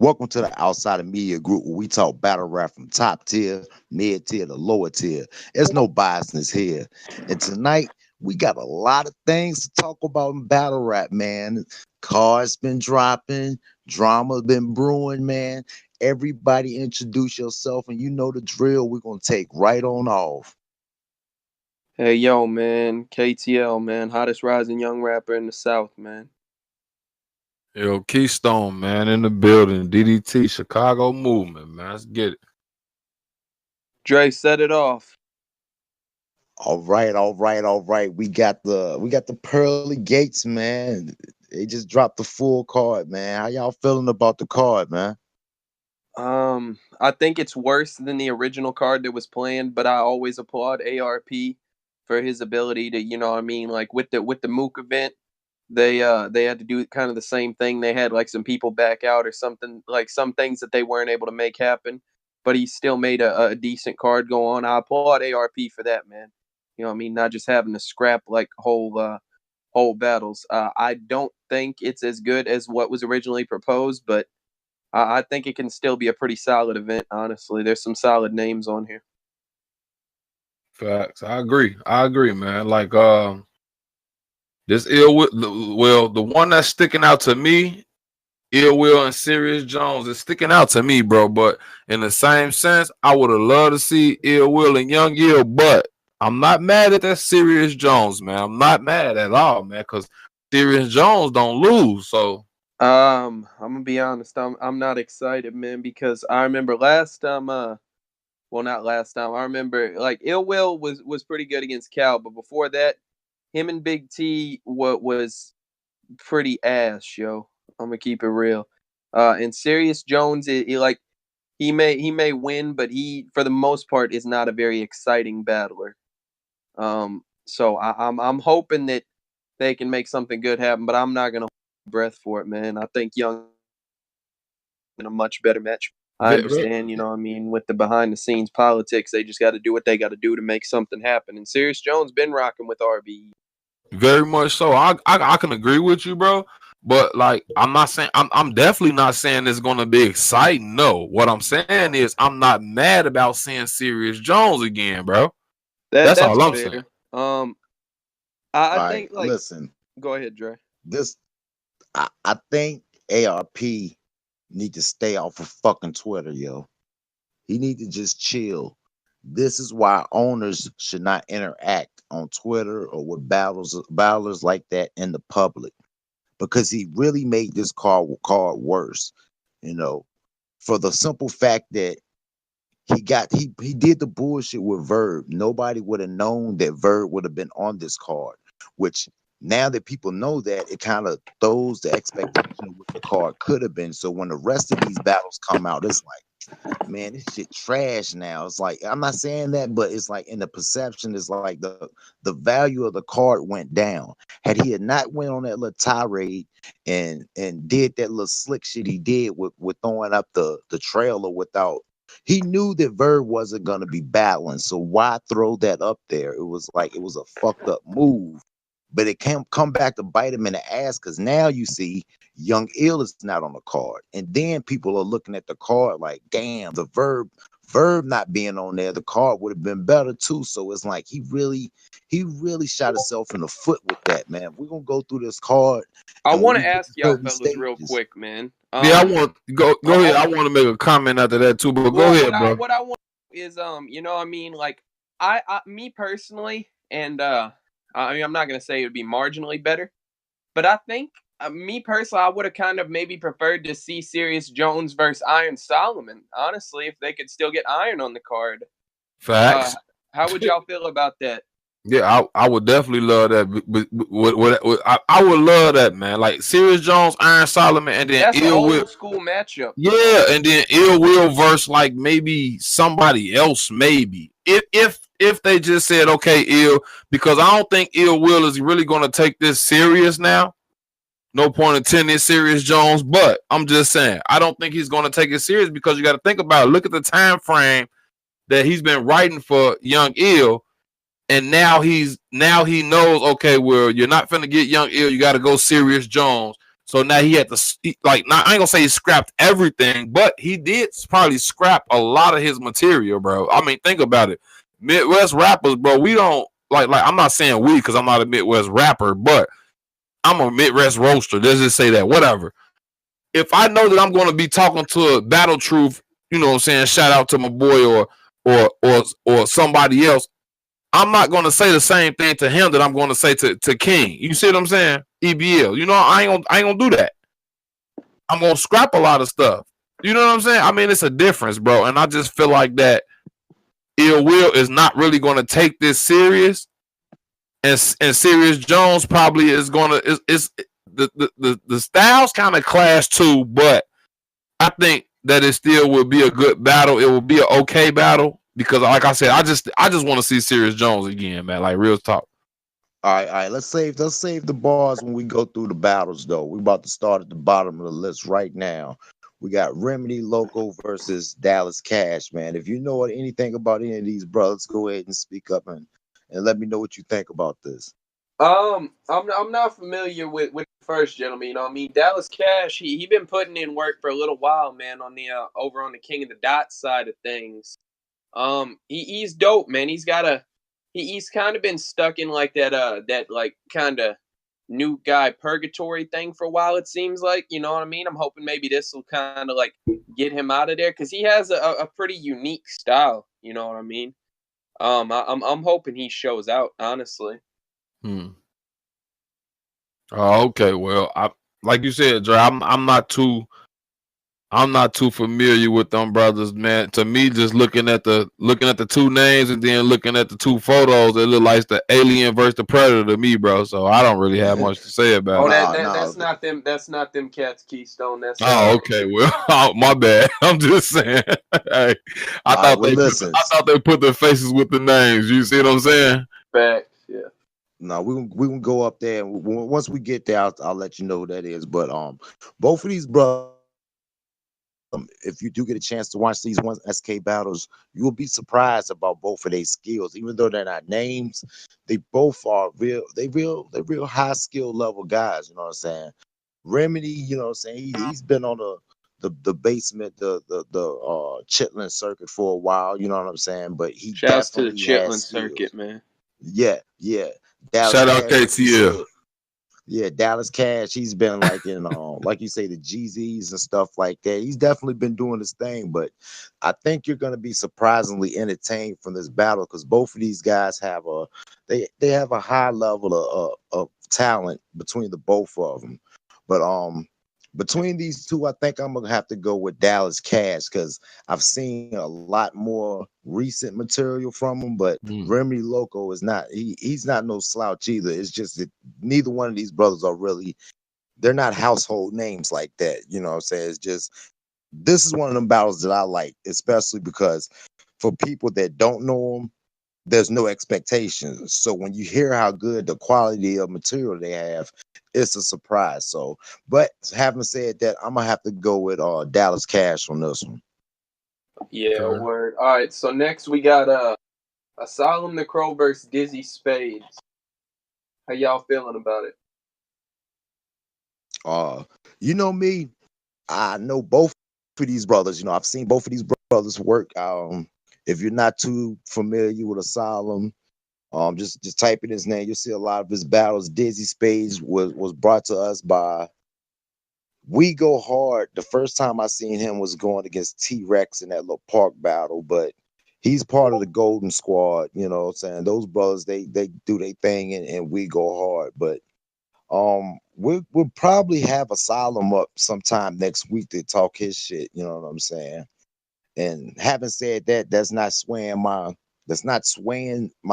Welcome to the Outsider Media Group where we talk battle rap from top tier, mid tier to lower tier. There's no biasness here. And tonight we got a lot of things to talk about in battle rap, man. Cards been dropping, drama been brewing, man. Everybody introduce yourself and you know the drill. We're gonna take right on off. Hey yo, man, KTL, man, hottest rising young rapper in the South, man. Yo, Keystone, man, in the building. DDT, Chicago movement, man. Let's get it. Dre, set it off. All right. We got the Pearly Gates, man. They just dropped the full card, man. How y'all feeling about the card, man? I think it's worse than the original card that was planned, but I always applaud ARP for his ability to, like with the Mook event, they had to do kind of the same thing. They had like some people back out or something, like some things that they weren't able to make happen, but he still made a decent card go on. I applaud ARP for that, man. Not just having to scrap like whole battles. I don't think it's as good as what was originally proposed, but I think it can still be a pretty solid event, honestly. There's some solid names on here. Facts. I agree, man. Like this ill will, well, the one that's sticking out to me, Ill Will and Serious Jones is sticking out to me, bro. But in the same sense, I would have loved to see Ill Will and Young Ill, but I'm not mad at that Serious Jones, man. I'm not mad at all, man, because Serious Jones don't lose. So I'm gonna be honest. I'm not excited, man, because I remember last time. Well, not last time. I remember like Ill Will was pretty good against Cal, but before that, him and Big T was pretty ass, yo. I'm gonna keep it real. And Serious Jones, he may win, but he for the most part is not a very exciting battler. So I'm hoping that they can make something good happen, but I'm not gonna hold my breath for it, man. I think Young in a much better match. I understand, with the behind the scenes politics, they just got to do what they got to do to make something happen. And Serious Jones been rocking with RBE. very much so. I can agree with you, bro. But like, I'm definitely not saying it's gonna be exciting. No, what I'm saying is I'm not mad about seeing Serious Jones again, bro. That's That's all I'm saying. fair. All I right, think like listen. go ahead, Dre. This I think ARP need to stay off of fucking Twitter, yo. He need to just chill. This is why owners should not interact on Twitter or with battlers like that in the public. Because he really made this card worse, you know, for the simple fact that he did the bullshit with Verb. Nobody would have known that Verb would have been on this card, which now that people know that, it kind of throws the expectation of what the card could have been. So when the rest of these battles come out, it's like, man, this shit trash now. It's like, I'm not saying that, but it's like in the perception, it's like the value of the card went down. Had he had not went on that little tirade and did that little slick shit he did with throwing up the trailer without, he knew that Verb wasn't gonna be battling. So why throw that up there? It was like it was a fucked up move. But it can't come back to bite him in the ass because now you see Young Ill is not on the card. And then people are looking at the card like, damn, the Verb not being on there, the card would have been better too. So it's like he really shot himself in the foot with that, man. We're gonna go through this card I and when want we to get to ask y'all certain fellas real stages. quick, man. Yeah, I want go ahead. I want to make a comment after that too, but go Well, ahead, bro. what I want is like me personally, and I'm not gonna say it would be marginally better, but I think me personally, I would have kind of maybe preferred to see Serious Jones versus Iron Solomon. Honestly, if they could still get Iron on the card. Facts. How would y'all feel about that? Yeah, I would definitely love that. I would love that, man. Like Serious Jones, Iron Solomon, and then That's an Ill Will. old school matchup. Yeah, and then Ill Will versus like maybe somebody else, maybe. If they just said okay, Ill, because I don't think Ill Will is really gonna take this serious now. No point intended, Serious Jones, but I'm just saying I don't think he's gonna take it serious because you got to think about it. Look at the time frame that he's been writing for Young Ill. And now he knows, okay, well, you're not finna get Young Ill, you got to go Serious Jones. So now he had to like. Now I ain't gonna say he scrapped everything, but he did probably scrap a lot of his material, bro. I mean, think about it. Midwest rappers, bro. We don't like. I'm not saying we because I'm not a Midwest rapper, but I'm a Midwest roaster. Let's just say that. Whatever. If I know that I'm going to be talking to a Battle Truth, you know what I'm saying? Shout out to my boy or somebody else. I'm not going to say the same thing to him that I'm going to say to King. You see what I'm saying? EBL. You know, I ain't gonna do that. I'm gonna scrap a lot of stuff. You know what I'm saying? I mean, it's a difference, bro. And I just feel like that Ill Will is not really going to take this serious, and Serious Jones probably is going to is the styles kind of clash too, but I think that it still will be a good battle. It will be an okay battle because, like I said, I just want to see Serious Jones again, man. Like real talk. All right. Let's save the bars when we go through the battles, though. We about to start at the bottom of the list right now. We got Remedy Loco versus Dallas Cash, man. If you know anything about any of these brothers, go ahead and speak up and let me know what you think about this. I'm not familiar with the first gentleman. You know what I mean? Dallas Cash, he been putting in work for a little while, man. On the over on the King of the Dot side of things. He's dope, man. He's kind of been stuck in like that like kind of new guy purgatory thing for a while. It seems like, you know what I mean. I'm hoping maybe this will kind of like get him out of there because he has a pretty unique style. You know what I mean. I'm hoping he shows out, honestly. Oh, okay. Well, I like you said, Dre. I'm not too familiar with them brothers, man. To me, just looking at the two names and then looking at the two photos, it look like the Alien versus the Predator to me, bro. So I don't really have much to say about Oh, it. that's not them. That's not them cats, Keystone. That's Oh, okay. Well, oh, my bad. I'm just saying. Hey, All right, well, listen. I thought they put the faces with the names. You see what I'm saying? Facts, yeah. No, we can go up there, and once we get there, I'll let you know who that is. But both of these brothers, if you do get a chance to watch these ones SK battles, you will be surprised about both of their skills. Even though they're not names, they both are real. They're real high skill level guys. You know what I'm saying? Remedy, you know what I'm saying? He's been on the basement, the Chitlin circuit for a while. You know what I'm saying? But he Shouts to the definitely has Chitlin skills. circuit, man. Yeah. Dallas Shout out Cash, like you KTL. said, yeah, Dallas Cash. He's been like in, like you say, the GZs and stuff like that. He's definitely been doing his thing. But I think you're gonna be surprisingly entertained from this battle because both of these guys have they have a high level of talent between the both of them. But between these two, I think I'm gonna have to go with Dallas Cash because I've seen a lot more recent material from him. But Remedy Loco is not. He's not no slouch either. It's just that neither one of these brothers are really. They're not household names like that. You know what I'm saying? It's just this is one of them battles that I like, especially because for people that don't know them, there's no expectations. So when you hear how good the quality of material they have, it's a surprise. So, but having said that, I'm gonna have to go with Dallas Cash on this one. Yeah, okay. Word. All right, so next we got Asylum the Crow versus Dizzy Spades. How y'all feeling about it? You know me, I know both of these brothers. You know, I've seen both of these brothers work. If you're not too familiar with Asylum, just type in his name. You'll see a lot of his battles. Dizzy Spades was brought to us by We Go Hard. The first time I seen him was going against T-Rex in that little park battle, but he's part of the Golden Squad. You know what I'm saying? Those brothers, they do their thing and We Go Hard. But we'll probably have Asylum up sometime next week to talk his shit. You know what I'm saying? And having said that, that's not swaying my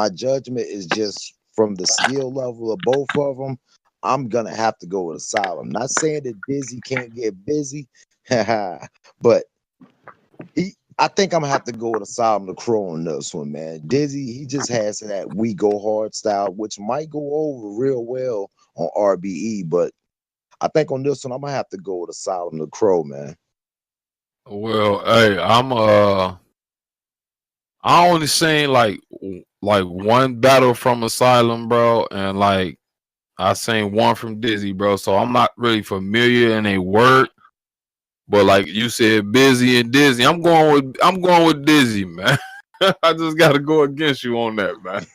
judgment. Is just from the skill level of both of them. I'm gonna have to go with Asylum. Not saying that Dizzy can't get busy, but I think I'm gonna have to go with Asylum the Crow on this one, man. Dizzy, he just has that We Go Hard style, which might go over real well on RBE, but I think on this one I'm gonna have to go with Asylum the Crow, man. Well, hey, I only seen like one battle from Asylum, bro, and like I seen one from Dizzy, bro. So I'm not really familiar in a word, but like you said, busy and Dizzy. I'm going with Dizzy, man. I just gotta go against you on that, man.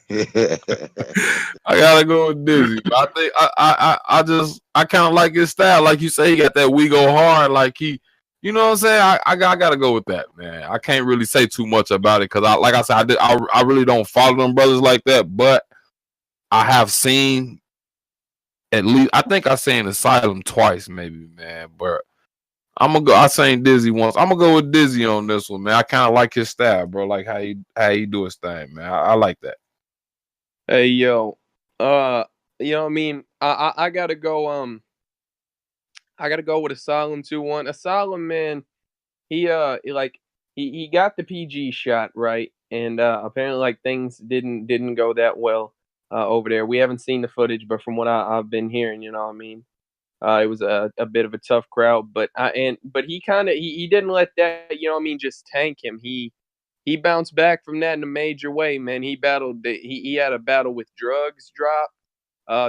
I gotta go with Dizzy. But I think I kind of like his style. Like you say, he got that we go hard. Like you know what I'm saying? I gotta go with that, man. I can't really say too much about it because like I said, I really don't follow them brothers like that. But I have seen at least I think I seen Asylum twice, maybe, man. But I'm gonna go. I seen Dizzy once. I'm gonna go with Dizzy on this one, man. I kind of like his style, bro. Like how he do his thing, man. I like that. Hey yo, you know what I mean? I gotta go. I gotta go with Asylum 2-1. Asylum, man, he got the PG shot right, and apparently like things didn't go that well over there. We haven't seen the footage, but from what I've been hearing, you know what I mean. It was a bit of a tough crowd, but he kind of he didn't let that, you know what I mean, just tank him. He bounced back from that in a major way, man. He battled he had a battle with drugs drop.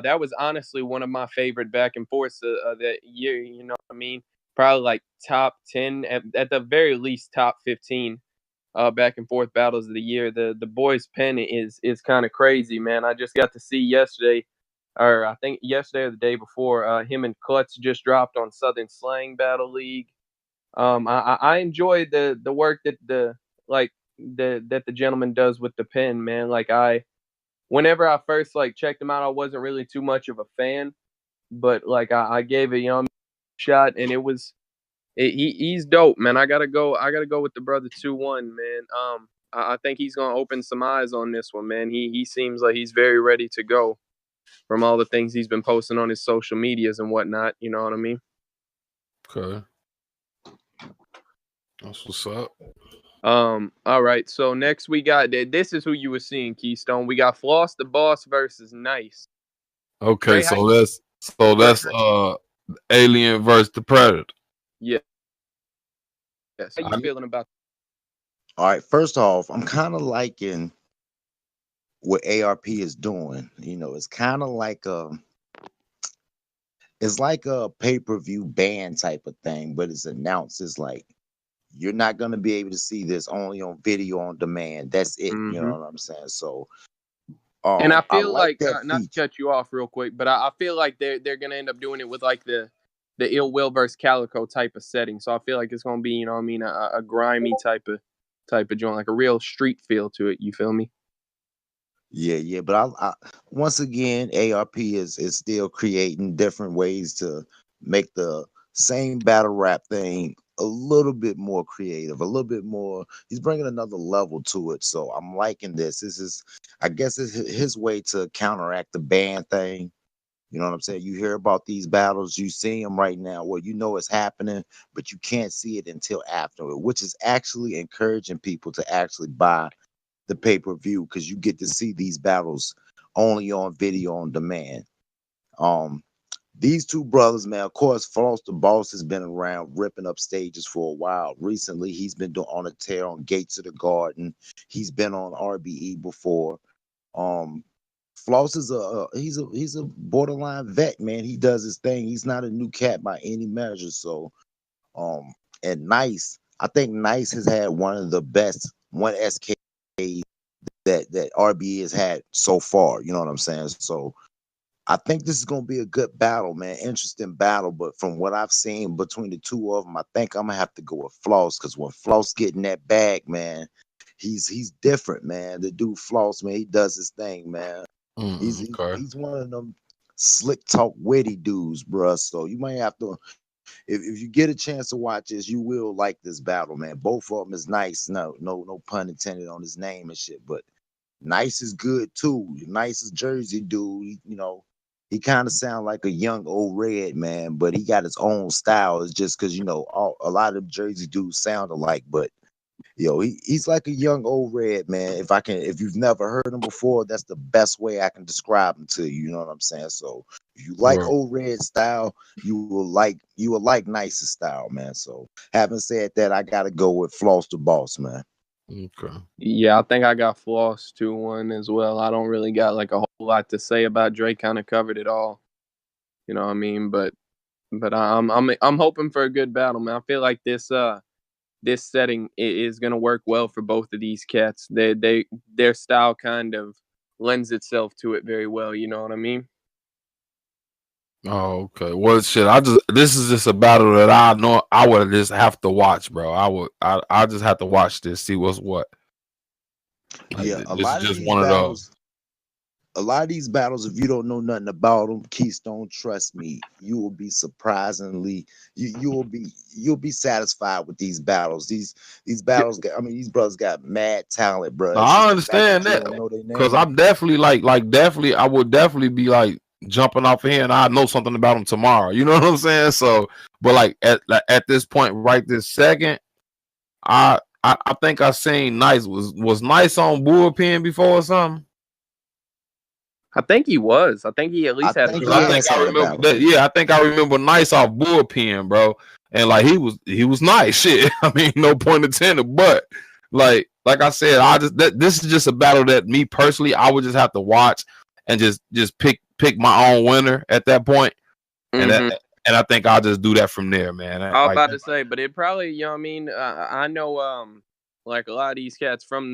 That was honestly one of my favorite back and forths that year. You know what I mean? Probably like top 10, at the very least top 15 back and forth battles of the year. The boys' pen is kind of crazy, man. I just got to see yesterday, or I think yesterday or the day before, him and Klutz just dropped on Southern Slang Battle League. I enjoy the work that the gentleman does with the pen, man. Like whenever I first like checked him out, I wasn't really too much of a fan, but like I gave it, you know, a shot, and he's dope, man. I gotta go with the brother 2-1, man. I think he's gonna open some eyes on this one, man. He seems like he's very ready to go from all the things he's been posting on his social medias and whatnot. You know what I mean? Okay, that's what's up. All right. So next we got this is who you were seeing, Keystone. We got Floss the Boss versus Nice. Okay, Dre, so that's Alien versus the Predator. yeah. Yes. How you I feeling about? All right, first off, I'm kind of liking what ARP is doing. You know, it's like a pay-per-view ban type of thing, but it's announced as like you're not gonna be able to see this only on video on demand. That's it. You know Mm-hmm. what I'm saying? So And I I feel like like that not to feature. cut you off real quick, but I feel like they're gonna end up doing it with like the Ill Will versus Calico type of setting. So I feel like it's gonna be, you know what I mean, a grimy type of joint, like a real street feel to it. You feel me? Yeah, yeah. But I once again, ARP is still creating different ways to make the same battle rap thing a little bit more creative, a little bit more. He's bringing another level to it. So I'm liking this. This is, I guess, it's his way to counteract the band thing. You know what I'm saying? You hear about these battles, you see them right now. Well, you know it's happening, but you can't see it until afterward, which is actually encouraging people to actually buy the pay-per-view because you get to see these battles only on video on demand. Um, these two brothers, man, of course, Floss the Boss has been around ripping up stages for a while. Recently, he's been doing on a tear on Gates of the Garden. He's been on RBE before. Um, Floss is he's a borderline vet, man. He does his thing. He's not a new cat by any measure. So, and Nice, I think Nice has had one of the best one SK that RBE has had so far. You know what I'm saying? So I think this is gonna be a good battle, man. Interesting battle. But from what I've seen between the two of them, I think I'm gonna have to go with Floss because when Floss getting that bag, man, he's different, man. The dude Floss, man, he does his thing, man. He's he's, Okay. he's one of them slick talk witty dudes, bruh. So you might have to, if you get a chance to watch this, you will like this battle, man. Both of them is nice. No pun intended on his name and shit, but Nice is good too. Nice is Jersey dude. You know, he kind of sound like a young old red man, but he got his own style. It's just because a lot of Jersey dudes sound alike, but he's like a young old red man. If you've never heard him before, that's the best way I can describe him to you. You know what I'm saying? So if you like Right. old red style, you will like Nice's style, man. So having said that, I gotta go with Floss the Boss, man. Okay. Yeah, I think I got Floss 2-1 as well. I don't really got like a whole lot to say about Drake. Kind of covered it all. You know what I mean? But I'm hoping for a good battle, man. I feel like this setting is going to work well for both of these cats. Their style kind of lends itself to it very well. You know what I mean? Oh, okay. Well, shit. This is just a battle that I know I would just have to watch, bro. I just have to watch this, see what's what. Like, Yeah, this is just one of those. a lot of these battles, if you don't know nothing about them, Keystone, trust me, you will be surprisingly, you'll be satisfied with these battles. These battles, I mean, these brothers got mad talent, bro. Now, It's I just the fact understand that you that don't know their because name. I'm definitely definitely, I would definitely be like jumping off of here, and I know something about them tomorrow. You know what I'm saying? So, but like at this point, right this second, I think I seen Nice was Nice on bullpen before or something. I think he was. I think he at I least had a think Because he I shot. think has I had a remember battle. that. Yeah, I think I remember Nice off bullpen, bro. And like he was nice. Shit. I mean, no point intended. But like I said, this is just a battle that me personally I would just have to watch and just pick my own winner at that point. And Mm-hmm. and I think I'll just do that from there, man. I was Like about to say, but it probably, you know what I mean? I know, like a lot of these cats from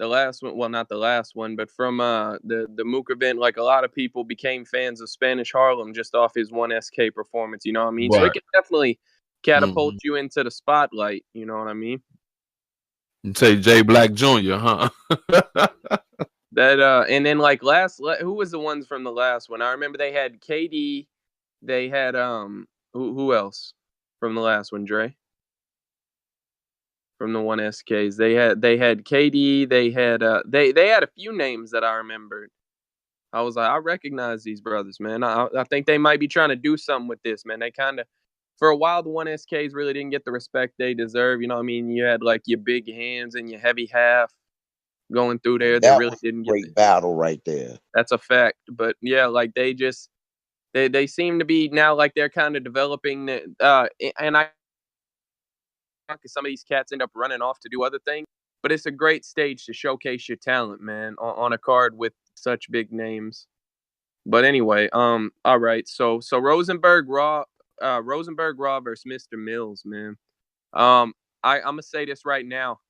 the last one, well, not the last one, but from the Mook event, like a lot of people became fans of Spanish Harlem just off his 1SK performance, you know what I mean? So it right. can definitely catapult Mm-hmm. you into the spotlight, you know what I mean? You say Jay Black Jr., huh? That and then like who was the ones from the last one? I remember they had KD, they had who else from the last one, Dre? From the 1SKs. They had KD, they had a few names that I remembered. I was like, I recognize these brothers, man. I think they might be trying to do something with this, man. They kind of, for a while, the 1SKs really didn't get the respect they deserve. You know what I mean? You had like your big hands and your heavy half going through there And that that really was didn't a get the, great battle right there. that's a fact. But yeah, like they seem to be now like they're kind of developing and I because some of these cats end up running off to do other things. But it's a great stage to showcase your talent, man, on a card with such big names. But anyway, all right. So Rosenberg Raw versus Mr. Mills, man. I'm gonna say this right now.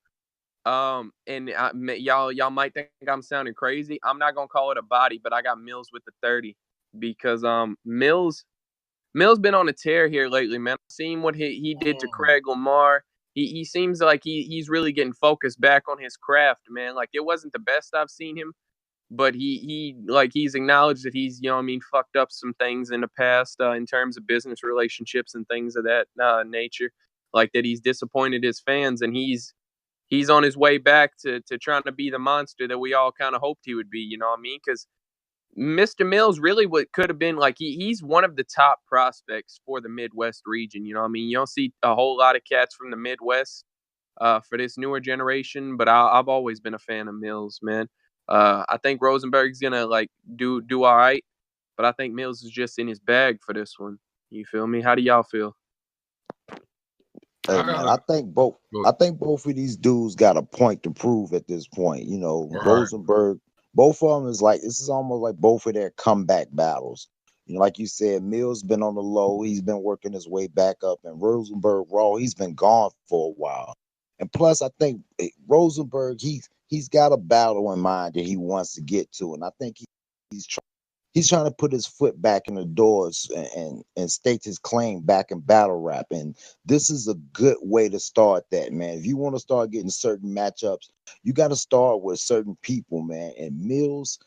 And y'all might think I'm sounding crazy. I'm not gonna call it a body, but I got Mills with the 30 because Mills been on a tear here lately, man. I've seen what he did to Craig Lamar. He seems like he's really getting focused back on his craft, man. Like it wasn't the best I've seen him, but he's acknowledged that he's, you know what I mean, fucked up some things in the past in terms of business relationships and things of that nature. Like that he's disappointed his fans and he's on his way back to trying to be the monster that we all kind of hoped he would be, you know what I mean? Because Mr. Mills really what could have been like he's one of the top prospects for the Midwest region. You know what I mean? You don't see a whole lot of cats from the Midwest for this newer generation, but I've always been a fan of Mills, man. I think Rosenberg's gonna like do all right, but I think Mills is just in his bag for this one. You feel me? How do y'all feel? Hey I man, gotta I think both of these dudes got a point to prove at this point. You know, right. Rosenberg, both of them is like this is almost like both of their comeback battles. You know, like you said, Mills been on the low, he's been working his way back up, and Rosenberg Raw, he's been gone for a while. And plus, I think Rosenberg, he's got a battle in mind that he wants to get to, and I think he's he's trying to put his foot back in the doors and stake his claim back in battle rap. And this is a good way to start that, man. If you want to start getting certain matchups, you got to start with certain people, man. And Mills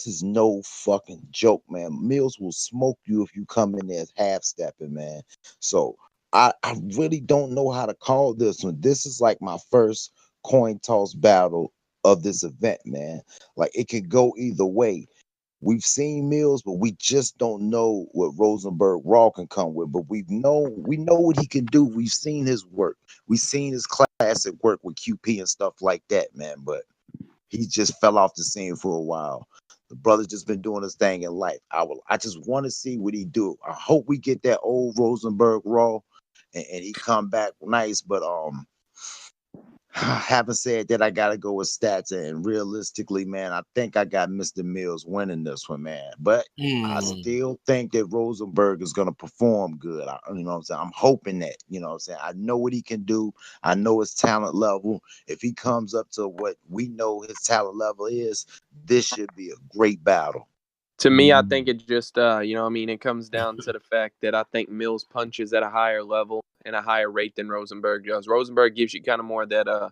is no fucking joke, man. Mills will smoke you if you come in there half stepping, man. So I really don't know how to call this one. This is like my first coin toss battle of this event, man. Like it could go either way. We've seen Mills, but we just don't know what Rosenberg Raw can come with. But we know what he can do. We've seen his work. We've seen his classic work with QP and stuff like that, man. But he just fell off the scene for a while. The brother's just been doing his thing in life. I just want to see what he do. I hope we get that old Rosenberg Raw and he come back nice. But Having said that, I gotta go with stats, and realistically, man, I think I got Mr. Mills winning this one, man. But I still think that Rosenberg is gonna perform good. You know what I'm saying? I'm hoping that, you know what I'm saying? I know what he can do. I know his talent level. If he comes up to what we know his talent level is, this should be a great battle. To me, I think it just, it comes down to the fact that I think Mills punches at a higher level and a higher rate than Rosenberg does. Rosenberg gives you kind of more that,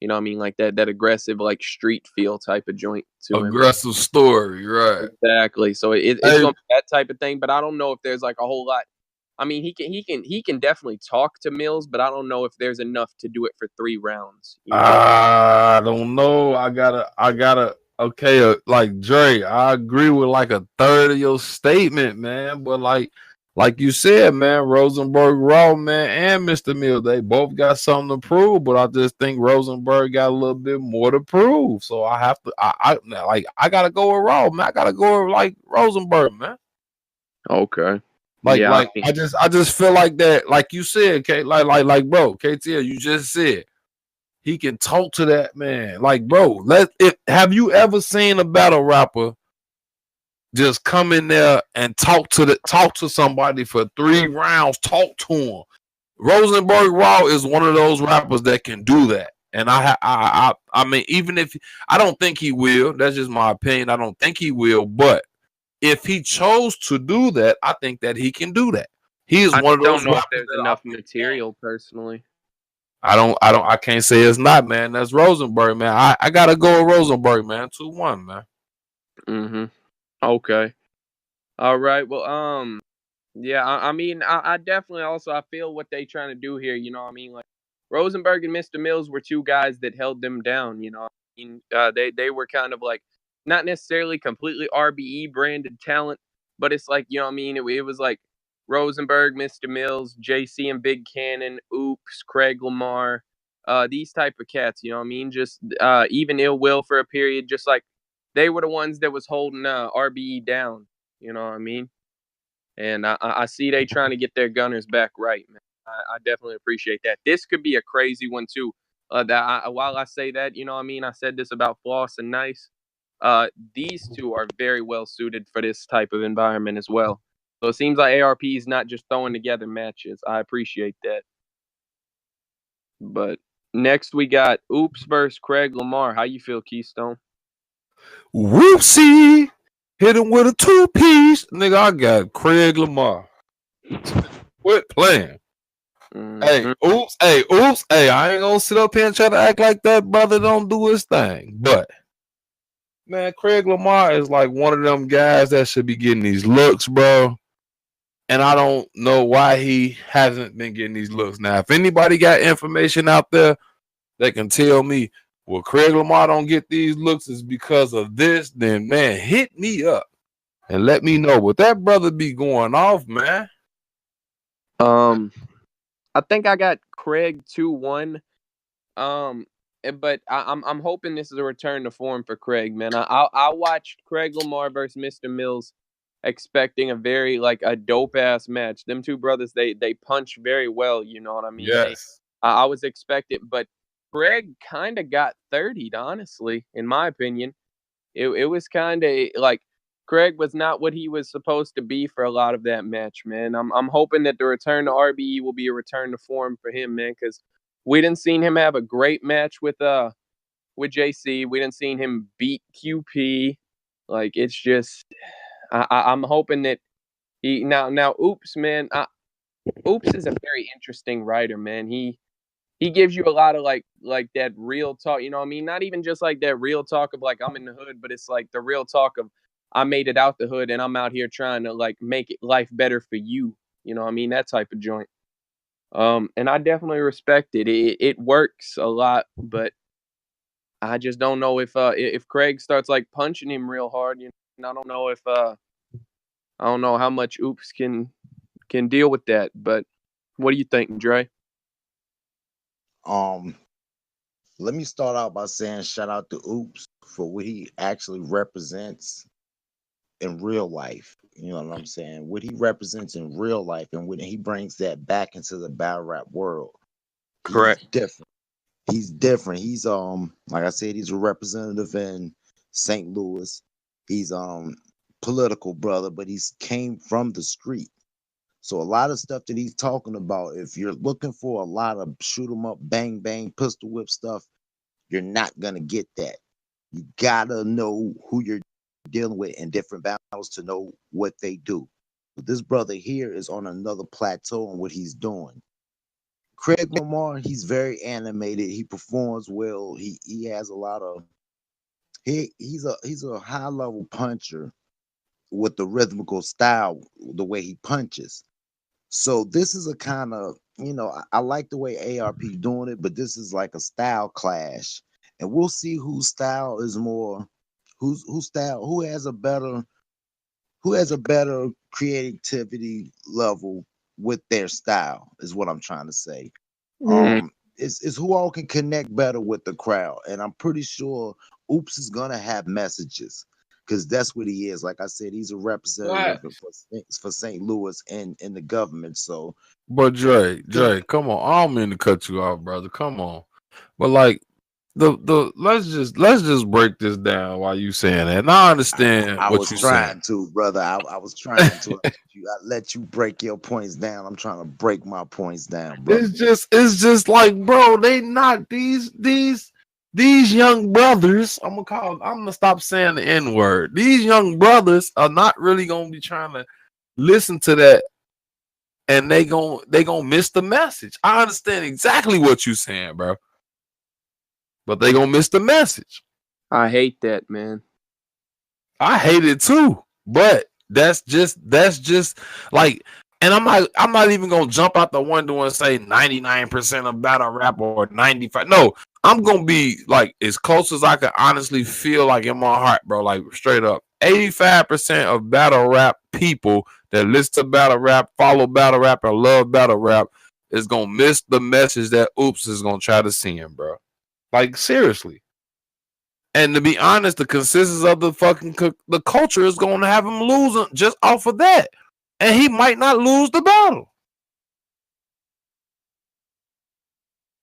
like that aggressive, like street feel type of joint to him. Aggressive story, right? Exactly. So it's Hey, gonna be that type of thing, but I don't know if there's like a whole lot. I mean, he can definitely talk to Mills, but I don't know if there's enough to do it for 3 rounds. I don't know. I gotta. Okay, like Dre, I agree with like a third of your statement, man. But like you said, man, Rosenberg, Raw, man, and Mr. Mills, they both got something to prove. But I just think Rosenberg got a little bit more to prove. So I have to. I gotta go with Raw, man. I gotta go with like Rosenberg, man. Okay. Like, Yeah. like I just feel like that. Like you said, K, like, bro, KTL, you just said. He can talk to that man. Like, bro, have you ever seen a battle rapper just come in there and talk to somebody for 3 rounds, talk to him? Rosenberg Raw is one of those rappers that can do that. And I mean, even if I don't think he will, that's just my opinion. I don't think he will, but if he chose to do that, I think that he can do that. He is I one of don't those know if rappers there's that enough material personally. I can't say it's not, man. That's Rosenberg, man. I gotta go with Rosenberg, man. 2-1, man. Mm-hmm. Okay. All right. Well, yeah, I definitely also I feel what they trying to do here. Like Rosenberg and Mr. Mills were two guys that held them down. They were kind of like not necessarily completely RBE branded talent, but it's like it was like Rosenberg, Mr. Mills, JC and Big Cannon, Oops, Craig Lamar, these type of cats. Just even Ill Will for a period, just like they were the ones that was holding RBE down. You know what I mean? And I see they trying to get their gunners back right, man. I definitely appreciate that. This could be a crazy one too. While I say that, I said this about Floss and Nice. These two are very well suited for this type of environment as well. So it seems like ARP is not just throwing together matches. I appreciate that. But next we got Oops versus Craig Lamar. How you feel, Keystone? Whoopsie. Hit him with a 2-piece. Nigga, I got Craig Lamar. Quit playing. Mm-hmm. Hey, oops. Hey, I ain't gonna sit up here and try to act like that brother don't do his thing. But man, Craig Lamar is like one of them guys that should be getting these looks, bro. And I don't know why he hasn't been getting these looks. Now, if anybody got information out there that can tell me, well, Craig Lamar don't get these looks is because of this, then man, hit me up and let me know. But that brother be going off, man. I think I got Craig 2-1. But I'm hoping this is a return to form for Craig, man. I watched Craig Lamar versus Mr. Mills, expecting a very like a dope ass match. Them two brothers, they punch very well. You know what I mean? Yes. I was expecting, but Craig kind of got 30'd, honestly, in my opinion. It was kind of like Craig was not what he was supposed to be for a lot of that match, man. I'm hoping that the return to RBE will be a return to form for him, man, because we didn't seen him have a great match with JC. We didn't seen him beat QP. Like it's just I'm hoping that he now Oops, man. Oops is a very interesting writer, man. He gives you a lot of like that real talk, you know what I mean? Not even just like that real talk of like I'm in the hood, but it's like the real talk of I made it out the hood and I'm out here trying to like make it life better for you. You know what I mean? That type of joint. And I definitely respect it. It works a lot, but I just don't know if Craig starts like punching him real hard, and I don't know if I don't know how much Oops can deal with that. But what do you think, Dre? Um, Let me start out by saying shout out to Oops for what he actually represents in real life. You know what I'm saying? What he represents in real life, and when he brings that back into the battle rap world, he's Correct. different. He's different. He's like I said, he's a representative in St. Louis. He's political brother, but he's came from the street. So a lot of stuff that he's talking about, if you're looking for a lot of shoot 'em up, bang bang, pistol whip stuff, you're not gonna get that. You gotta know who you're dealing with in different battles to know what they do. But this brother here is on another plateau on what he's doing. Craig Lamar, he's very animated. He performs well. He has a lot of he's a high level puncher with the rhythmical style, the way he punches. So this is a kind of, I like the way ARP doing it, but this is like a style clash, and we'll see whose style is more, whose style, who has a better creativity level with their style is what I'm trying to say. Mm. It's who all can connect better with the crowd, and I'm pretty sure Oops is gonna have messages because that's what he is. Like I said, he's a representative Facts. for St. Louis and in the government. So But he, Dre, come on. I don't mean to cut you off, brother. Come on. But like the let's just break this down while you saying that. And I I, understand I what was you saying. trying to, brother. I was trying to. I let you break your points down. I'm trying to break my points down, brother. It's just like, bro, they not these young brothers. I'm gonna stop saying the N word. These young brothers are not really gonna be trying to listen to that, and they gonna miss the message. I understand exactly what you saying, bro, but they gonna miss the message. I hate that, man. I hate it too, but that's just like, and I'm not even gonna jump out the window and say 99% of battle rap or 95. No, I'm gonna be like as close as I can honestly feel like in my heart, bro. Like straight up, 85% of battle rap people that listen to battle rap, follow battle rap, and love battle rap is gonna miss the message that Oops is gonna try to send, bro. Like seriously. And to be honest, the consistency of the culture is going to have him losing just off of that, and he might not lose the battle.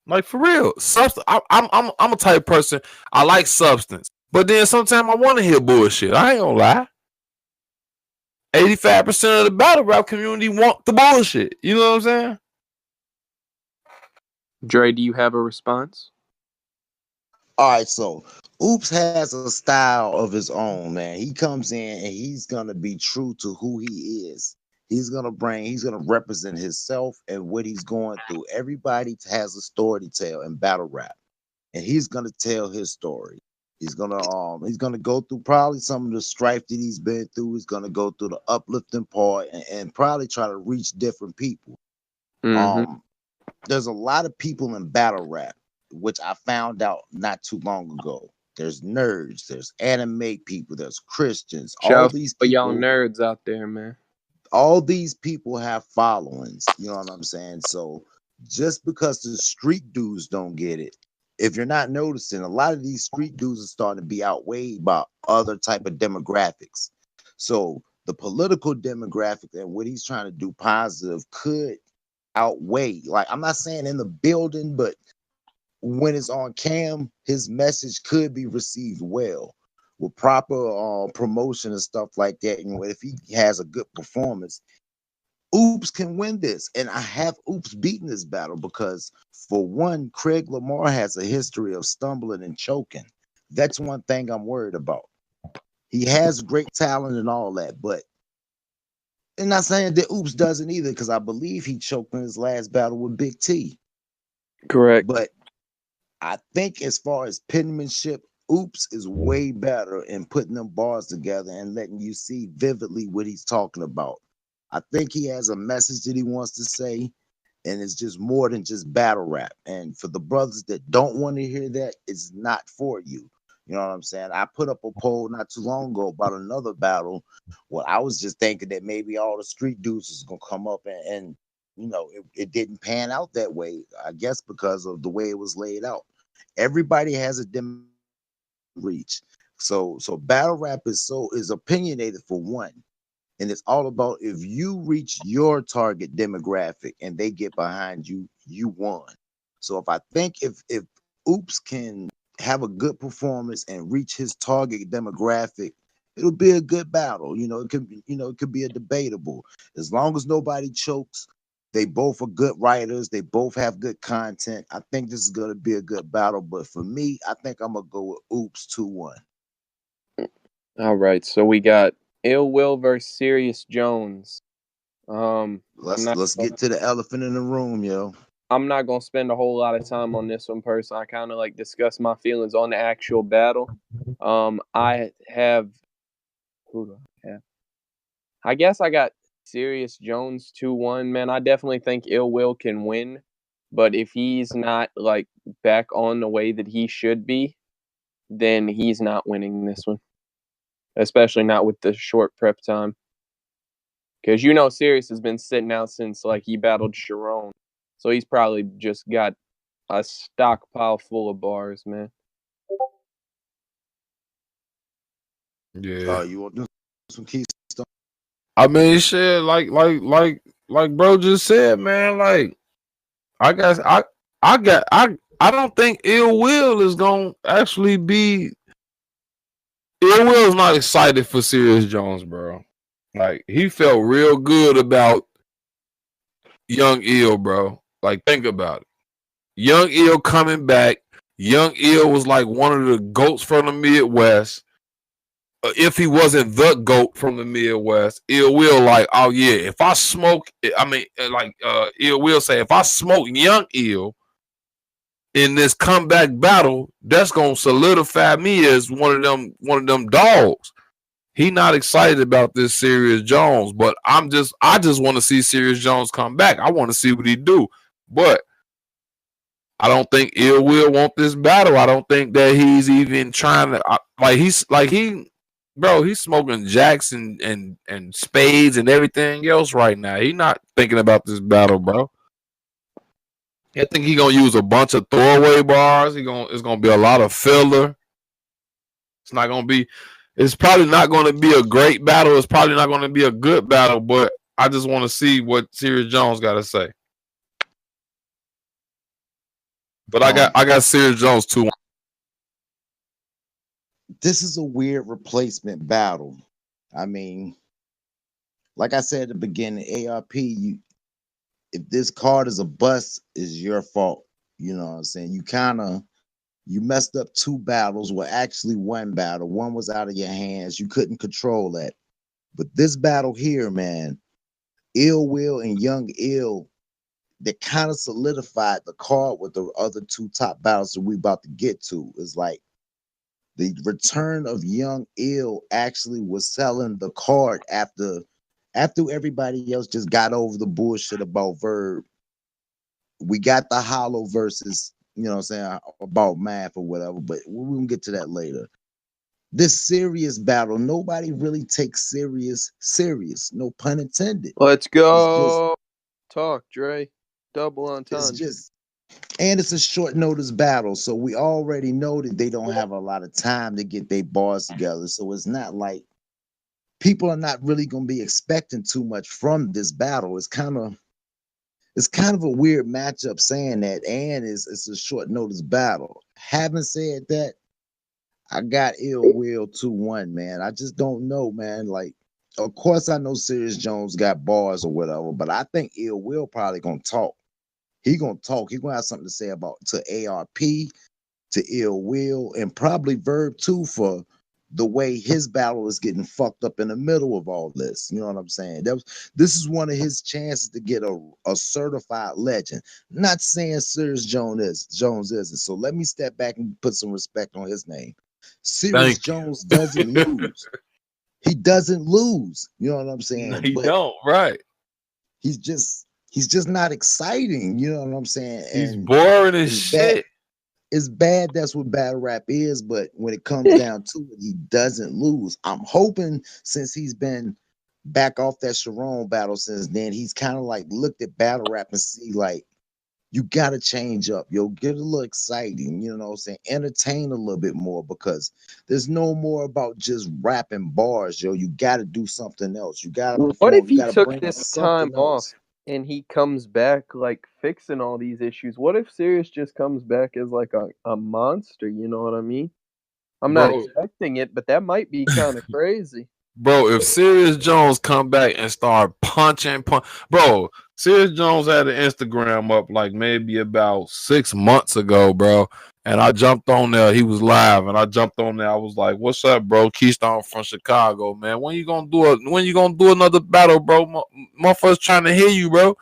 Like for real, substance. I'm a type of person. I like substance, but then sometimes I want to hear bullshit. I ain't gonna lie. 85% of the battle rap community want the bullshit. You know what I'm saying? Dre, do you have a response? All right, so Oops has a style of his own, man. He comes in and he's gonna be true to who he is. He's gonna represent himself and what he's going through. Everybody has a story to tell in battle rap, and he's gonna tell his story. He's gonna go through probably some of the strife that he's been through. He's gonna go through the uplifting part and probably try to reach different people. Mm-hmm. Um, there's a lot of people in battle rap, which I found out not too long ago. There's nerds, there's anime people, there's Christians. Shout out to all y'all nerds out there, man. All these people have followings. You know what I'm saying? So just because the street dudes don't get it, if you're not noticing, a lot of these street dudes are starting to be outweighed by other type of demographics. So the political demographic and what he's trying to do positive could outweigh. Like I'm not saying in the building, but when it's on cam, his message could be received well with proper promotion and stuff like that. And if he has a good performance, Oops can win this. And I have Oops beating this battle because, for one, Craig Lamar has a history of stumbling and choking. That's one thing I'm worried about. He has great talent and all that, but I'm not saying that Oops doesn't either because I believe he choked in his last battle with Big T. Correct. But I think as far as penmanship, Oops is way better in putting them bars together and letting you see vividly what he's talking about. I think he has a message that he wants to say, and it's just more than just battle rap. And for the brothers that don't want to hear that, it's not for you. You know what I'm saying? I put up a poll not too long ago about another battle. Well, I was just thinking that maybe all the street dudes is gonna come up and it didn't pan out that way. I guess because of the way it was laid out. Everybody has a reach. So battle rap is opinionated for one. And it's all about if you reach your target demographic and they get behind you, you won. So if I think if Oops can have a good performance and reach his target demographic, it'll be a good battle. It could be a debatable. As long as nobody chokes, they both are good writers. They both have good content. I think this is gonna be a good battle. But for me, I think I'm gonna go with Oops 2-1. All right, so we got Ill Will versus Serious Jones. I'm Let's not let's get to the elephant in the room, yo. I'm not gonna spend a whole lot of time on this one person. I kind of like discuss my feelings on the actual battle. I have who do I have? I guess I got Serious Jones 2-1. Man, I definitely think Ill Will can win, but if he's not like back on the way that he should be, then he's not winning this one. Especially not with the short prep time. Because Sirius has been sitting out since like he battled Sharon. So he's probably just got a stockpile full of bars, man. Yeah. You want to do some Keystone? I mean, shit, like bro just said, man. Like, I guess I don't think Ill Will is gonna actually be. Ill Will's not excited for Serious Jones, bro. Like, he felt real good about Young Ill, bro. Like, think about it. Young Ill coming back. Young Ill was like one of the goats from the Midwest. If he wasn't the GOAT from the Midwest, Ill Will like, oh yeah, if I smoke, I mean, Ill Will say, if I smoke Young Ill in this comeback battle, that's gonna solidify me as one of them dogs. He not excited about this Serious Jones, but I just want to see Serious Jones come back. I want to see what he do, but I don't think Ill Will want this battle. I don't think that he's even trying to he's smoking jacks and spades and everything else right now. He not thinking about this battle, bro. I think he gonna use a bunch of throwaway bars. It's gonna be a lot of filler. It's not gonna be. It's probably not gonna be a great battle. It's probably not gonna be a good battle. But I just want to see what Serious Jones got to say. But I got Serious Jones too. This is a weird replacement battle. I mean, like I said at the beginning, ARP, if this card is a bust, is your fault. You know what I'm saying? You messed up two battles, well, actually one battle. One was out of your hands. You couldn't control that. But this battle here, man, Ill Will and Young Ill, that kind of solidified the card with the other two top battles that we about to get to. Is like the return of Young Ill actually was selling the card after everybody else just got over the bullshit about Verb. We got the hollow versus, you know what I'm saying, about math or whatever, but we can get to that later. This serious battle, nobody really takes serious, no pun intended. Let's It's just go. Talk, Dre. Double it's entendre. just and it's a short notice battle, so we already know that they don't have a lot of time to get their bars together. So it's not like people are not really gonna be expecting too much from this battle. It's kind of a weird matchup saying that, and it's a short notice battle. Having said that, I got Ill Will 2-1, man. I just don't know, man. Like, of course, I know Serious Jones got bars or whatever, but I think Ill Will probably gonna talk. He gonna talk. He gonna have something to say about to ARP, to Ill Will, and probably Verb too for the way his battle is getting fucked up in the middle of all this. You know what I'm saying? This is one of his chances to get a certified legend. Not saying Serious Jones isn't. So let me step back and put some respect on his name. Serious Thank you. Jones doesn't lose. He doesn't lose. You know what I'm No, saying? he But don't. Right. he's just not exciting. You know what I'm saying? He's And boring as it's bad. shit. It's bad. That's what battle rap is. But when it comes down to it, he doesn't lose. I'm hoping since he's been back off that Sharon battle since then, he's kind of like looked at battle rap and see like you got to change up. Yo, get a little exciting. You know what I'm saying? Entertain a little bit more because there's no more about just rapping bars. Yo, you got to do something else. You got to What if perform. You he got to took bring us this time something off? else. and he comes back like fixing all these issues. What if Sirius just comes back as like a monster? You know what I mean? I'm not bro. expecting it, but that might be kind of crazy. Bro, if Sirius Jones come back and start bro, Sirius Jones had an Instagram up like maybe about 6 months ago, bro. And I jumped on there. He was live, and I jumped on there. I was like, "What's up, bro? Keystone from Chicago, man. When you gonna do it? When you gonna do another battle, bro? Motherfuckers trying to hear you, bro."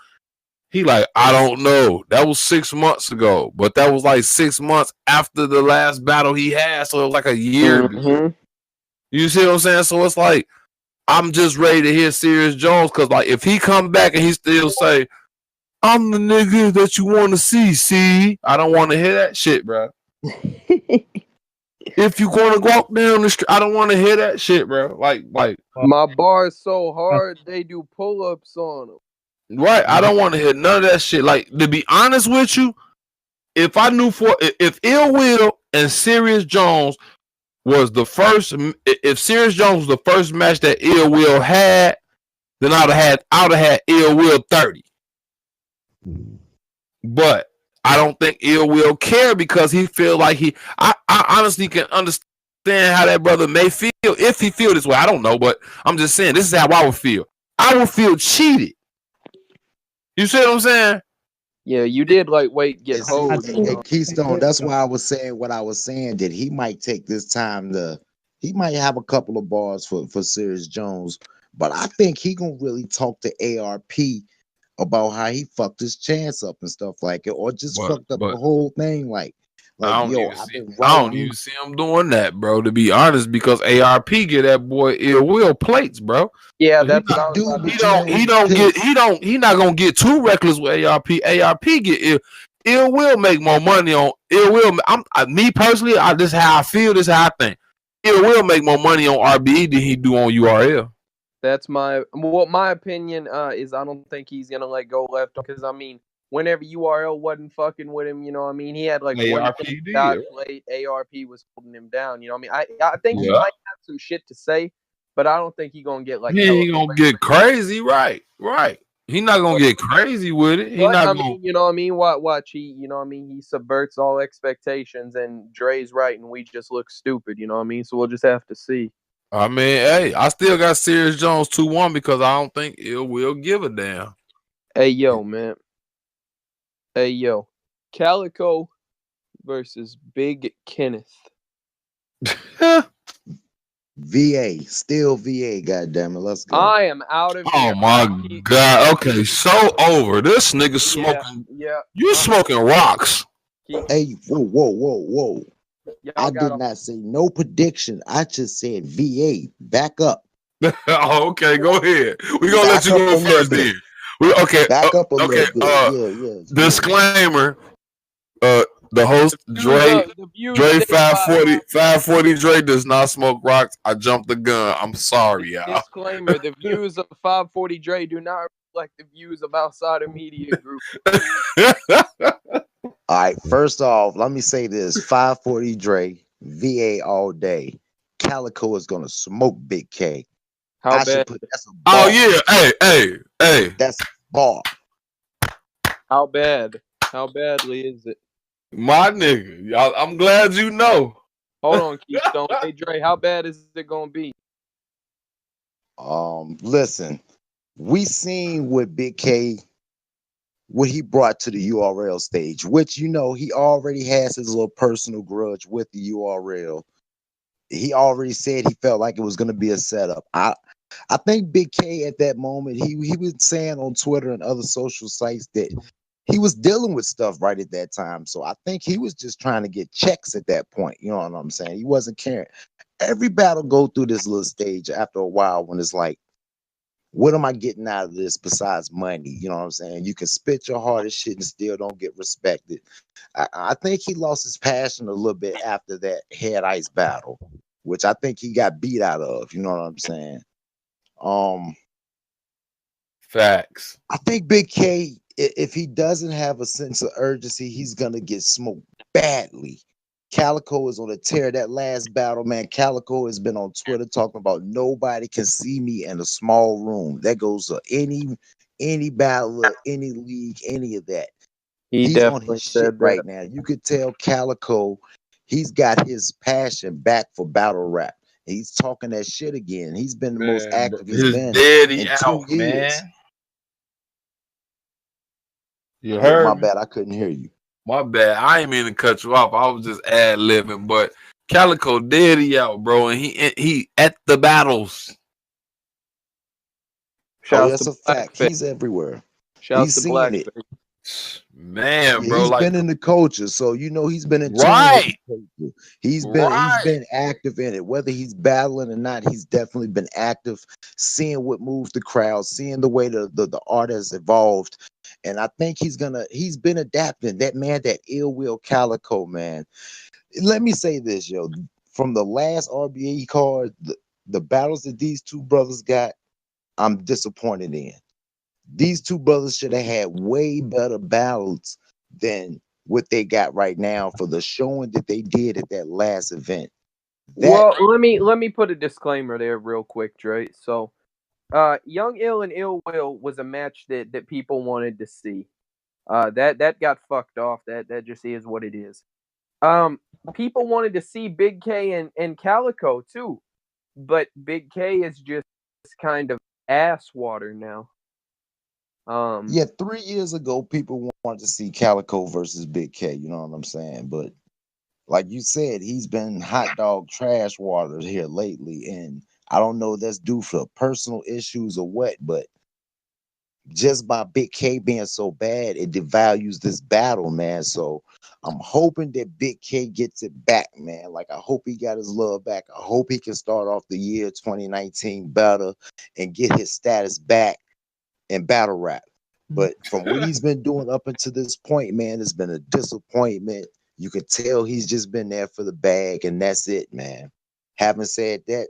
He like, I don't know. That was 6 months ago, but that was like 6 months after the last battle he had, so it was like a year ago. Mm-hmm. You see what I'm saying? So it's like I'm just ready to hear Sirius Jones because, like, if he come back and he still say, "I'm the nigga that you want to see," I don't want to hear that shit, bro. If you gonna walk down the street, I don't want to hear that shit, bro. Like, My bar is so hard they do pull-ups on them. right? I don't want to hear none of that shit. Like, to be honest with you, if I knew if Ill Will and Sirius Jones was the first, if Sirius Jones was the first match that Ill Will had, then I'd have had Ill Will 30. But I don't think Ill Will care because he feel like I honestly can understand how that brother may feel if he feel this way. I don't know, but I'm just saying this is how I would feel. I would feel cheated. You see what I'm saying? Yeah, you did like get And see, hoed. and Keystone, that's why I was saying what I was saying, that he might take this time he might have a couple of bars for Sirius Jones, but I think he gonna really talk to ARP about how he fucked his chance up and stuff like it, or just fucked up the But whole thing. Like yo, I've been I don't writing. even see him doing that, bro. To be honest, because ARP get that boy Ill Will plates, bro. Yeah, He that's what I not, was about to he say. he not gonna get too reckless with ARP. ARP get Ill Will make more money on Ill Will. Me personally, this is how I feel. This is how I think. Ill Will make more money on RBE than he do on URL. That's my opinion is I don't think he's gonna let go left because I mean whenever URL wasn't fucking with him, you know what I mean, he had like one ARP dot did. plate, ARP was holding him down, you know what I mean? I think he Yeah. might have some shit to say, but I don't think he's gonna get like He hella ain't gonna get crazy, right? He not gonna get crazy with it. He but not I gonna. mean, you know what I mean? Watch he, you know what I mean? He subverts all expectations, and Dre's right, and we just look stupid. You know what I mean? So we'll just have to see. I mean, hey, I still got Sirius Jones 2-1 because I don't think Ill Will give a damn. Hey yo, man. Hey yo, Calico versus Big Kenneth. VA, still VA, goddamn it, let's go. I am out of Oh here. my god. Okay, so over. This nigga smoking. Yeah. You smoking rocks. Hey, whoa. I did Got not say no prediction. I just said VA. Back up. Oh, okay, go ahead. We gonna let Back you up go a little first bit. then. Okay. Back up a Okay. little bit. Yeah. Disclaimer. The host Dre the views Dre of 540 Dre does not smoke rocks. I jumped the gun. I'm sorry, y'all. Disclaimer: the views of 540 Dre do not reflect the views of Outsider Media Group. All right. First off, let me say this: 540 Dre, VA all day. Calico is gonna smoke Big K. How I bad? should put that's a bar. Oh yeah, hey. That's a bar. How bad? How badly is it? My nigga, I'm glad you know. Hold on, Keystone. Hey Dre, how bad is it gonna be? Listen, we seen what Big K, what he brought to the URL stage, which he already has his little personal grudge with the URL. He already said he felt like it was gonna be a setup. I think Big K at that moment, he was saying on Twitter and other social sites that he was dealing with stuff right at that time. So I think he was just trying to get checks at that point. You know what I'm saying? He wasn't caring. Every battle go through this little stage after a while when it's like, what am I getting out of this besides money? You know what I'm saying? You can spit your hardest shit and still don't get respected. I think he lost his passion a little bit after that head ice battle, which I think he got beat out of. You know what I'm saying? Facts. I think Big K, if he doesn't have a sense of urgency, he's gonna get smoked badly. Calico is on a tear. That last battle, man. Calico has been on Twitter talking about nobody can see me in a small room. That goes to any any battler, any league, any of that. He He's on his definitely shit said that. right now. You could tell Calico, he's got his passion back for battle rap. He's talking that shit again. He's been the most Man, bro, active he's his been daddy in 2 years. out, man. You Yeah, my heard me? bad. I couldn't hear you. My bad. I ain't mean to cut you off. I was just ad libbing, but Calico daddy out, bro, and he at the battles. Oh, Shouts that's to a fact. Blackface. He's everywhere. We Shouts to seeing it. Blackface. Man, Yeah, bro, he's like been in the culture, so he's been in tune with the right, culture. He's right. been active in it. Whether he's battling or not, he's definitely been active, seeing what moves the crowd, seeing the way the art has evolved. And I think he's been adapting. That man, that ill will Calico, man. Let me say this, yo. From the last RBE card, the battles that these two brothers got, I'm disappointed in. These two brothers should have had way better battles than what they got right now for the showing that they did at that last event. That Well, let me put a disclaimer there real quick, Dre. So, Young Ill and Ill Will was a match that people wanted to see. That got fucked off. That just is what it is. People wanted to see Big K and Calico too, but Big K is just kind of ass water now. Yeah, 3 years ago, people wanted to see Calico versus Big K. You know what I'm saying? But like you said, he's been hot dog trash water here lately, and I don't know if that's due for personal issues or what, but just by Big K being so bad, it devalues this battle, man. So I'm hoping that Big K gets it back, man. Like I hope he got his love back. I hope he can start off the year 2019 better and get his status back in battle rap. But from what he's been doing up until this point, man, it's been a disappointment. You can tell he's just been there for the bag, and that's it, man. Having said that,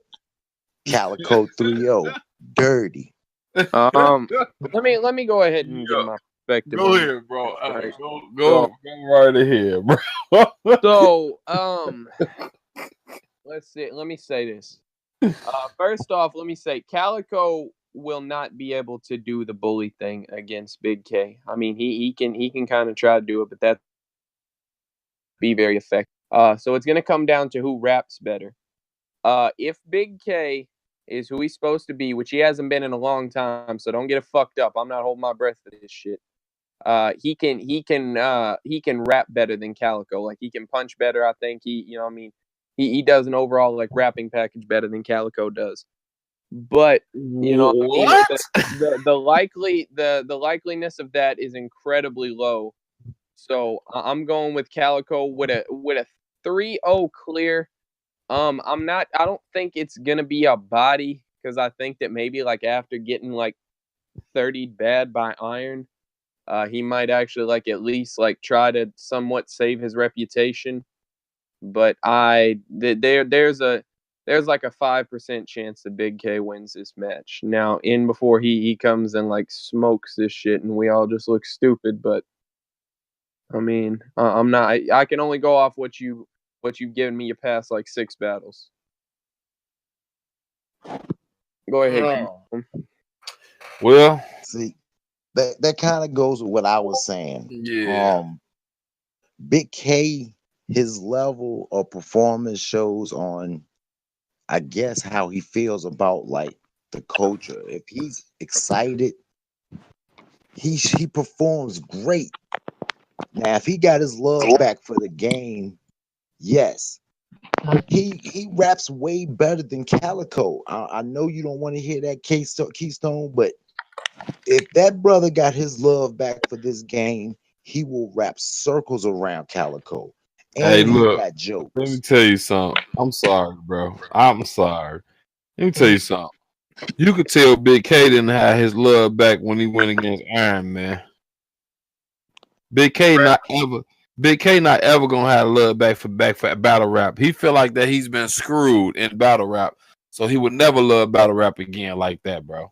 Calico 3-0, dirty. Let me go ahead and give Yeah, my perspective go on this. ahead, bro. Right. Go right ahead, bro. So, let's see. Let me say this. First off, let me say Calico will not be able to do the bully thing against Big K. I mean, he can kind of try to do it, but that be very effective. So it's gonna come down to who raps better. If Big K is who he's supposed to be, which he hasn't been in a long time, so don't get it fucked up. I'm not holding my breath for this shit. He can rap better than Calico. Like he can punch better. I think I mean, he does an overall like rapping package better than Calico does. But I mean, What? the likeliness of that is incredibly low. So I'm going with Calico with a 3-0 clear. I don't think it's gonna be a body because I think that maybe like after getting like 30 bad by Iron, he might actually like at least like try to somewhat save his reputation. But there's like a 5% chance that Big K wins this match. Now in before he comes and like smokes this shit and we all just look stupid. But I mean, I'm not. I can only go off what you've given me your past like 6 battles. Go ahead, Keith. Well, See, that kind of goes with what I was saying. yeah. Big K, his level of performance shows on, I guess, how he feels about like the culture. If he's excited, he performs great. Now, if he got his love back for the game, yes, he raps way better than Calico. I know you don't want to hear that Keystone, but if that brother got his love back for this game, he will wrap circles around Calico, Hey, and he look. got Let me jokes. tell you something. I'm sorry, bro. I'm sorry. Let me tell you something. You could tell Big K didn't have his love back when he went against Iron Man. Big K not ever. Big K not ever gonna have love back for battle rap. He feel like that he's been screwed in battle rap, so he would never love battle rap again like that, bro.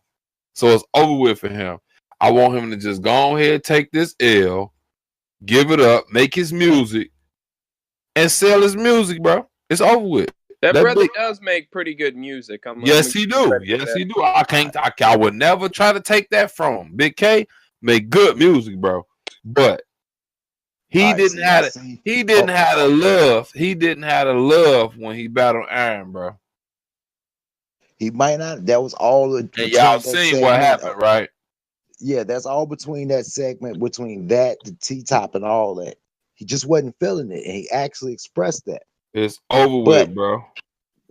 So it's over with for him. I want him to just go ahead, take this L, give it up, make his music, and sell his music, bro. It's over with. That That brother big, does make pretty good music. I'm yes, gonna he give him do. credit for Yes, that. he do. I would never try to take that from him. Big K make good music, bro. But All he right, didn't see now, have it. see. He Oh, didn't have the love. He didn't have the love when he battled Iron, bro. he might not. That was all And y'all between that seen what segment. happened, right? Yeah, that's all between that segment, between that, the T top, and all that. He just wasn't feeling it, and he actually expressed that. It's over But with, bro.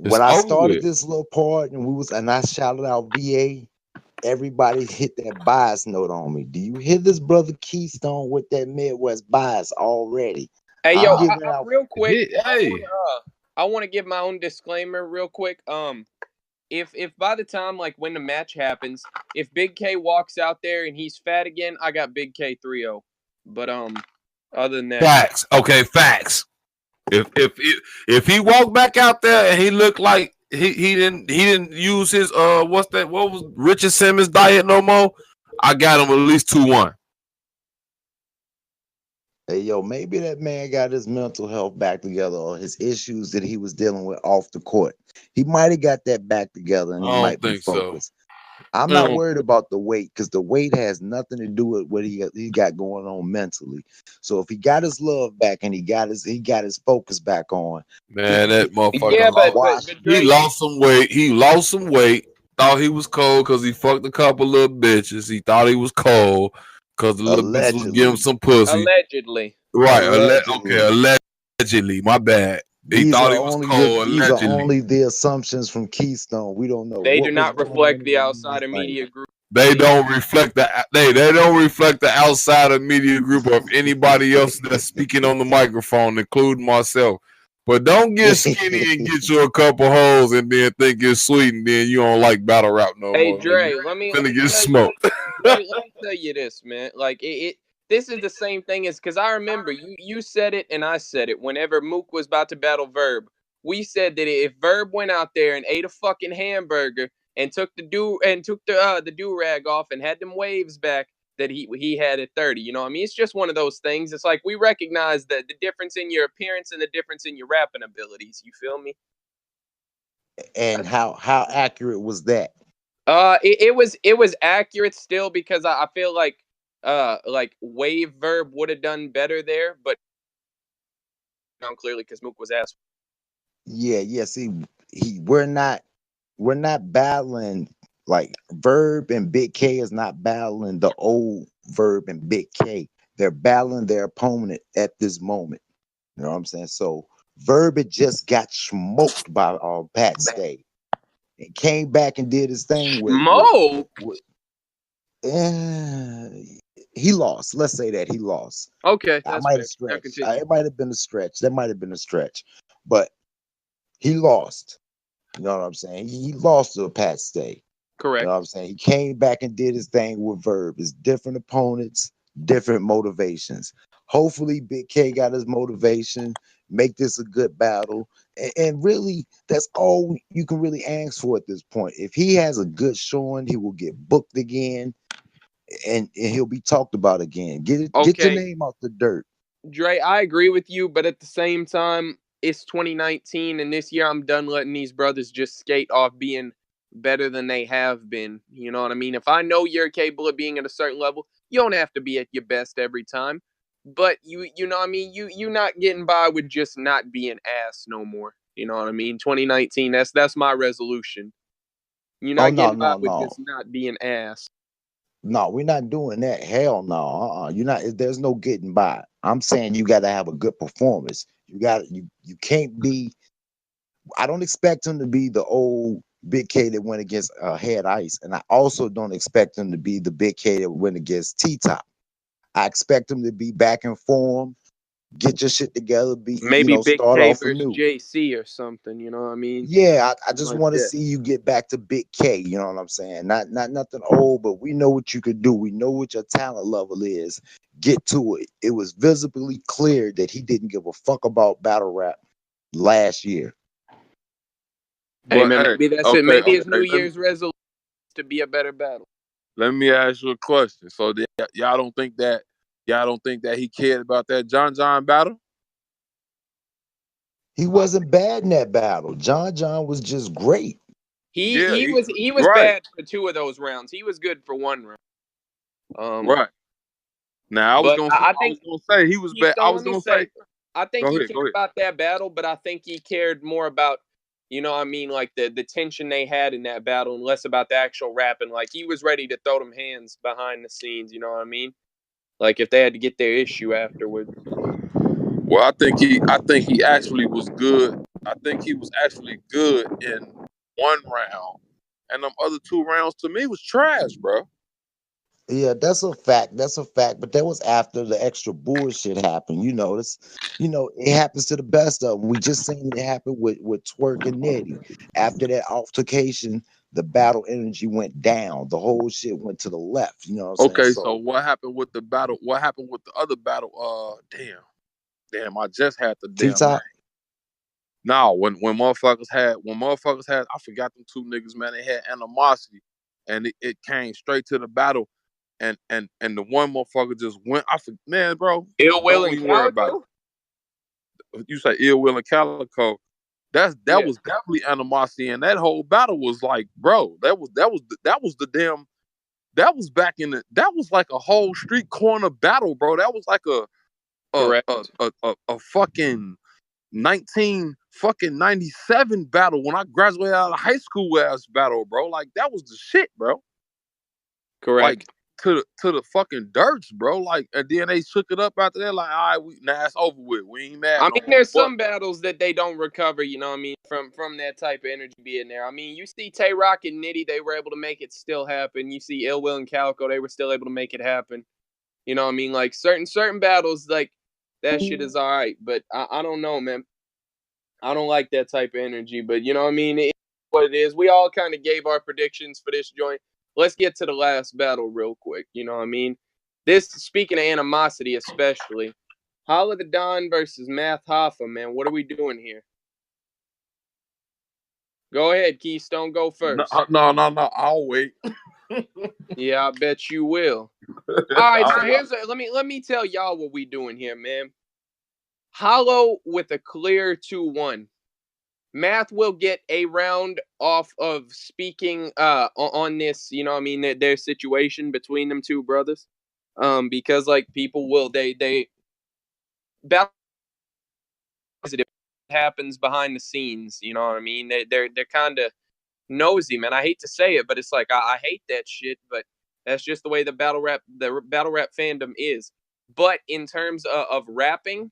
It's when I over started with. this little part, and I shouted out VA, everybody hit that bias note on me. Do you hear this brother Keystone with that Midwest bias already? Hey, yo, I'm giving out. real quick, Hey, I want to give my own disclaimer real quick. If by the time like when the match happens, if Big K walks out there and he's fat again, I got Big K 3-0. But other than that, facts. Okay, facts. If he walked back out there and he looked like he didn't use his what was Richard Simmons diet no more, I got him at least 2-1. Hey, yo, maybe that man got his mental health back together or his issues that he was dealing with off the court. He might have got that back together and I he don't might be think so. focused. I'm I not don't- worried about the weight because the weight has nothing to do with what he got going on mentally. So if he got his love back and he got his focus back on, Man, that yeah, motherfucker but lost. but wash. but He Dre, lost some weight. He lost some weight. Thought he was cold because he fucked a couple little bitches. He thought he was cold because the little bitches was giving him Allegedly, some pussy. allegedly, Right. allegedly. Okay. Allegedly. My bad. He These thought are he was only cold. these are Allegedly. only the assumptions from Keystone. We don't know they do what was not going on reflect in the the man's outsider life. media group. They don't reflect they don't reflect the outsider media group of anybody else that's speaking on the microphone, including myself. But don't get skinny and get you a couple holes and then think it's sweet and then you don't like battle rap no Hey more. Man. Dre, You let me finna get tell you, smoked. Dre, let me tell you this, man. Like it this is the same thing as because I remember you said it and I said it whenever Mook was about to battle Verb. We said that if Verb went out there and ate a fucking hamburger and took the do rag off and had them waves back that he had at 30. You know what I mean? It's just one of those things. It's like we recognize the difference in your appearance and the difference in your rapping abilities. You feel me? And how accurate was that? It was accurate still because I feel like Wave Verb would have done better there, but clearly because Mook was ass. Yeah, yeah. See, we're not battling like Verb and Big K is not battling the old Verb and Big K. They're battling their opponent at this moment. You know what I'm saying? So Verb had just got smoked by Pat Stay and came back and did his thing Mo. with uh, he lost. Let's say that he lost. Okay, I that's might fair. have Now stretched. continue. It might have been a stretch. That might have been a stretch, but he lost. You know what I'm saying? He lost to a Pat Stay. You know Correct. what I'm saying? He came back and did his thing with Verb. It's different opponents, different motivations. Hopefully, Big K got his motivation, make this a good battle. And really, that's all you can really ask for at this point. If he has a good showing, he will get booked again and he'll be talked about again. Get your Okay, name out the dirt. Dre, I agree with you, but at the same time, it's 2019, and this year I'm done letting these brothers just skate off being better than they have been. You know what I mean? If I know you're capable of being at a certain level, you don't have to be at your best every time. But you know what I mean? You not getting by with just not being ass no more. You know what I mean? 2019, that's my resolution. You're Oh not no, getting by no, with no. just not being ass. No, we're not doing that. Hell no. You're not. There's no getting by. I'm saying you got to have a good performance. You can't be. I don't expect him to be the old Big K that went against Head Ice, and I also don't expect him to be the Big K that went against T Top. I expect him to be back in form, get your shit together, Maybe Big start K off versus anew. JC or something. You know what I mean? Yeah, I just Like want to that. see you get back to Big K. You know what I'm saying? Not nothing old, but we know what you could do. We know what your talent level is. Get to it. It was visibly clear that he didn't give a fuck about battle rap last year. Hey But man, hey, maybe that's it. okay, Maybe his okay. New Year's resolution is to be a better battle. Let me ask you a question. So y'all don't think that he cared about that John battle? He wasn't bad in that battle. John was just great. Yeah, He was right, bad for 2 of those rounds. He was good for 1 round. right. Now But I I was think gonna say he was bad. I Keystone, was let me gonna say, say, I think go he ahead, cared go ahead. about that battle, but I think he cared more about, you know what I mean, like the tension they had in that battle and less about the actual rapping. Like he was ready to throw them hands behind the scenes, you know what I mean? Like if they had to get their issue afterward. Well, I think he actually was good. I think he was actually good in 1 round, and them other 2 rounds to me was trash, bro. Yeah, that's a fact. That's a fact. But that was after the extra bullshit happened. It happens to the best of them. We just seen it happen with Twerk and Nettie. After that altercation, the battle energy went down. The whole shit went to the left. You know what I'm saying? Okay, so So what happened with the battle? What happened with the other battle? Damn, I just had the T damn name. Top, Now, when motherfuckers had, I forgot them 2 niggas, man. They had animosity, and it came straight to the battle, and the one motherfucker just went. Man, bro, Ill Will don't and even worry about Calico? it. You say Ill Will and Calico. That Yeah, was definitely animosity, and that whole battle was like, bro, that was the damn. That was back in the. That was like a whole street corner battle, bro. That was like correct. a fucking 1997 battle when I graduated out of high school ass battle, bro. Like that was the shit, bro. Like Correct. to the fucking dirts, bro. Like and then they shook it up after that. Like, all right, now it's over with. We ain't mad I no mean, more. there's But some battles that they don't recover, you know what I mean, from that type of energy being there. I mean, you see Tay Rock and Nitty, they were able to make it still happen. You see Ill Will and Calico, they were still able to make it happen. You know what I mean? Like certain battles, like that shit is all right. But I don't know, man. I don't like that type of energy. But you know what I mean? It's what it is. We all kind of gave our predictions for this joint. Let's get to the last battle real quick. You know what I mean? This, speaking of animosity, especially. Holla the Don versus Math Hoffa, man. What are we doing here? Go ahead, Keystone. Go no, first. no. I'll wait. Yeah, I bet you will. All right, so I'll- let me tell y'all what we doing here, man. Hollow with a clear 2-1. Math will get a round off of speaking on this, you know what I mean, their situation between them two brothers. Because like people will they battle happens behind the scenes, you know what I mean? They're kind of nosy, man. I hate to say it, but it's like I hate that shit, but that's just the way the battle rap fandom is. But in terms of rapping,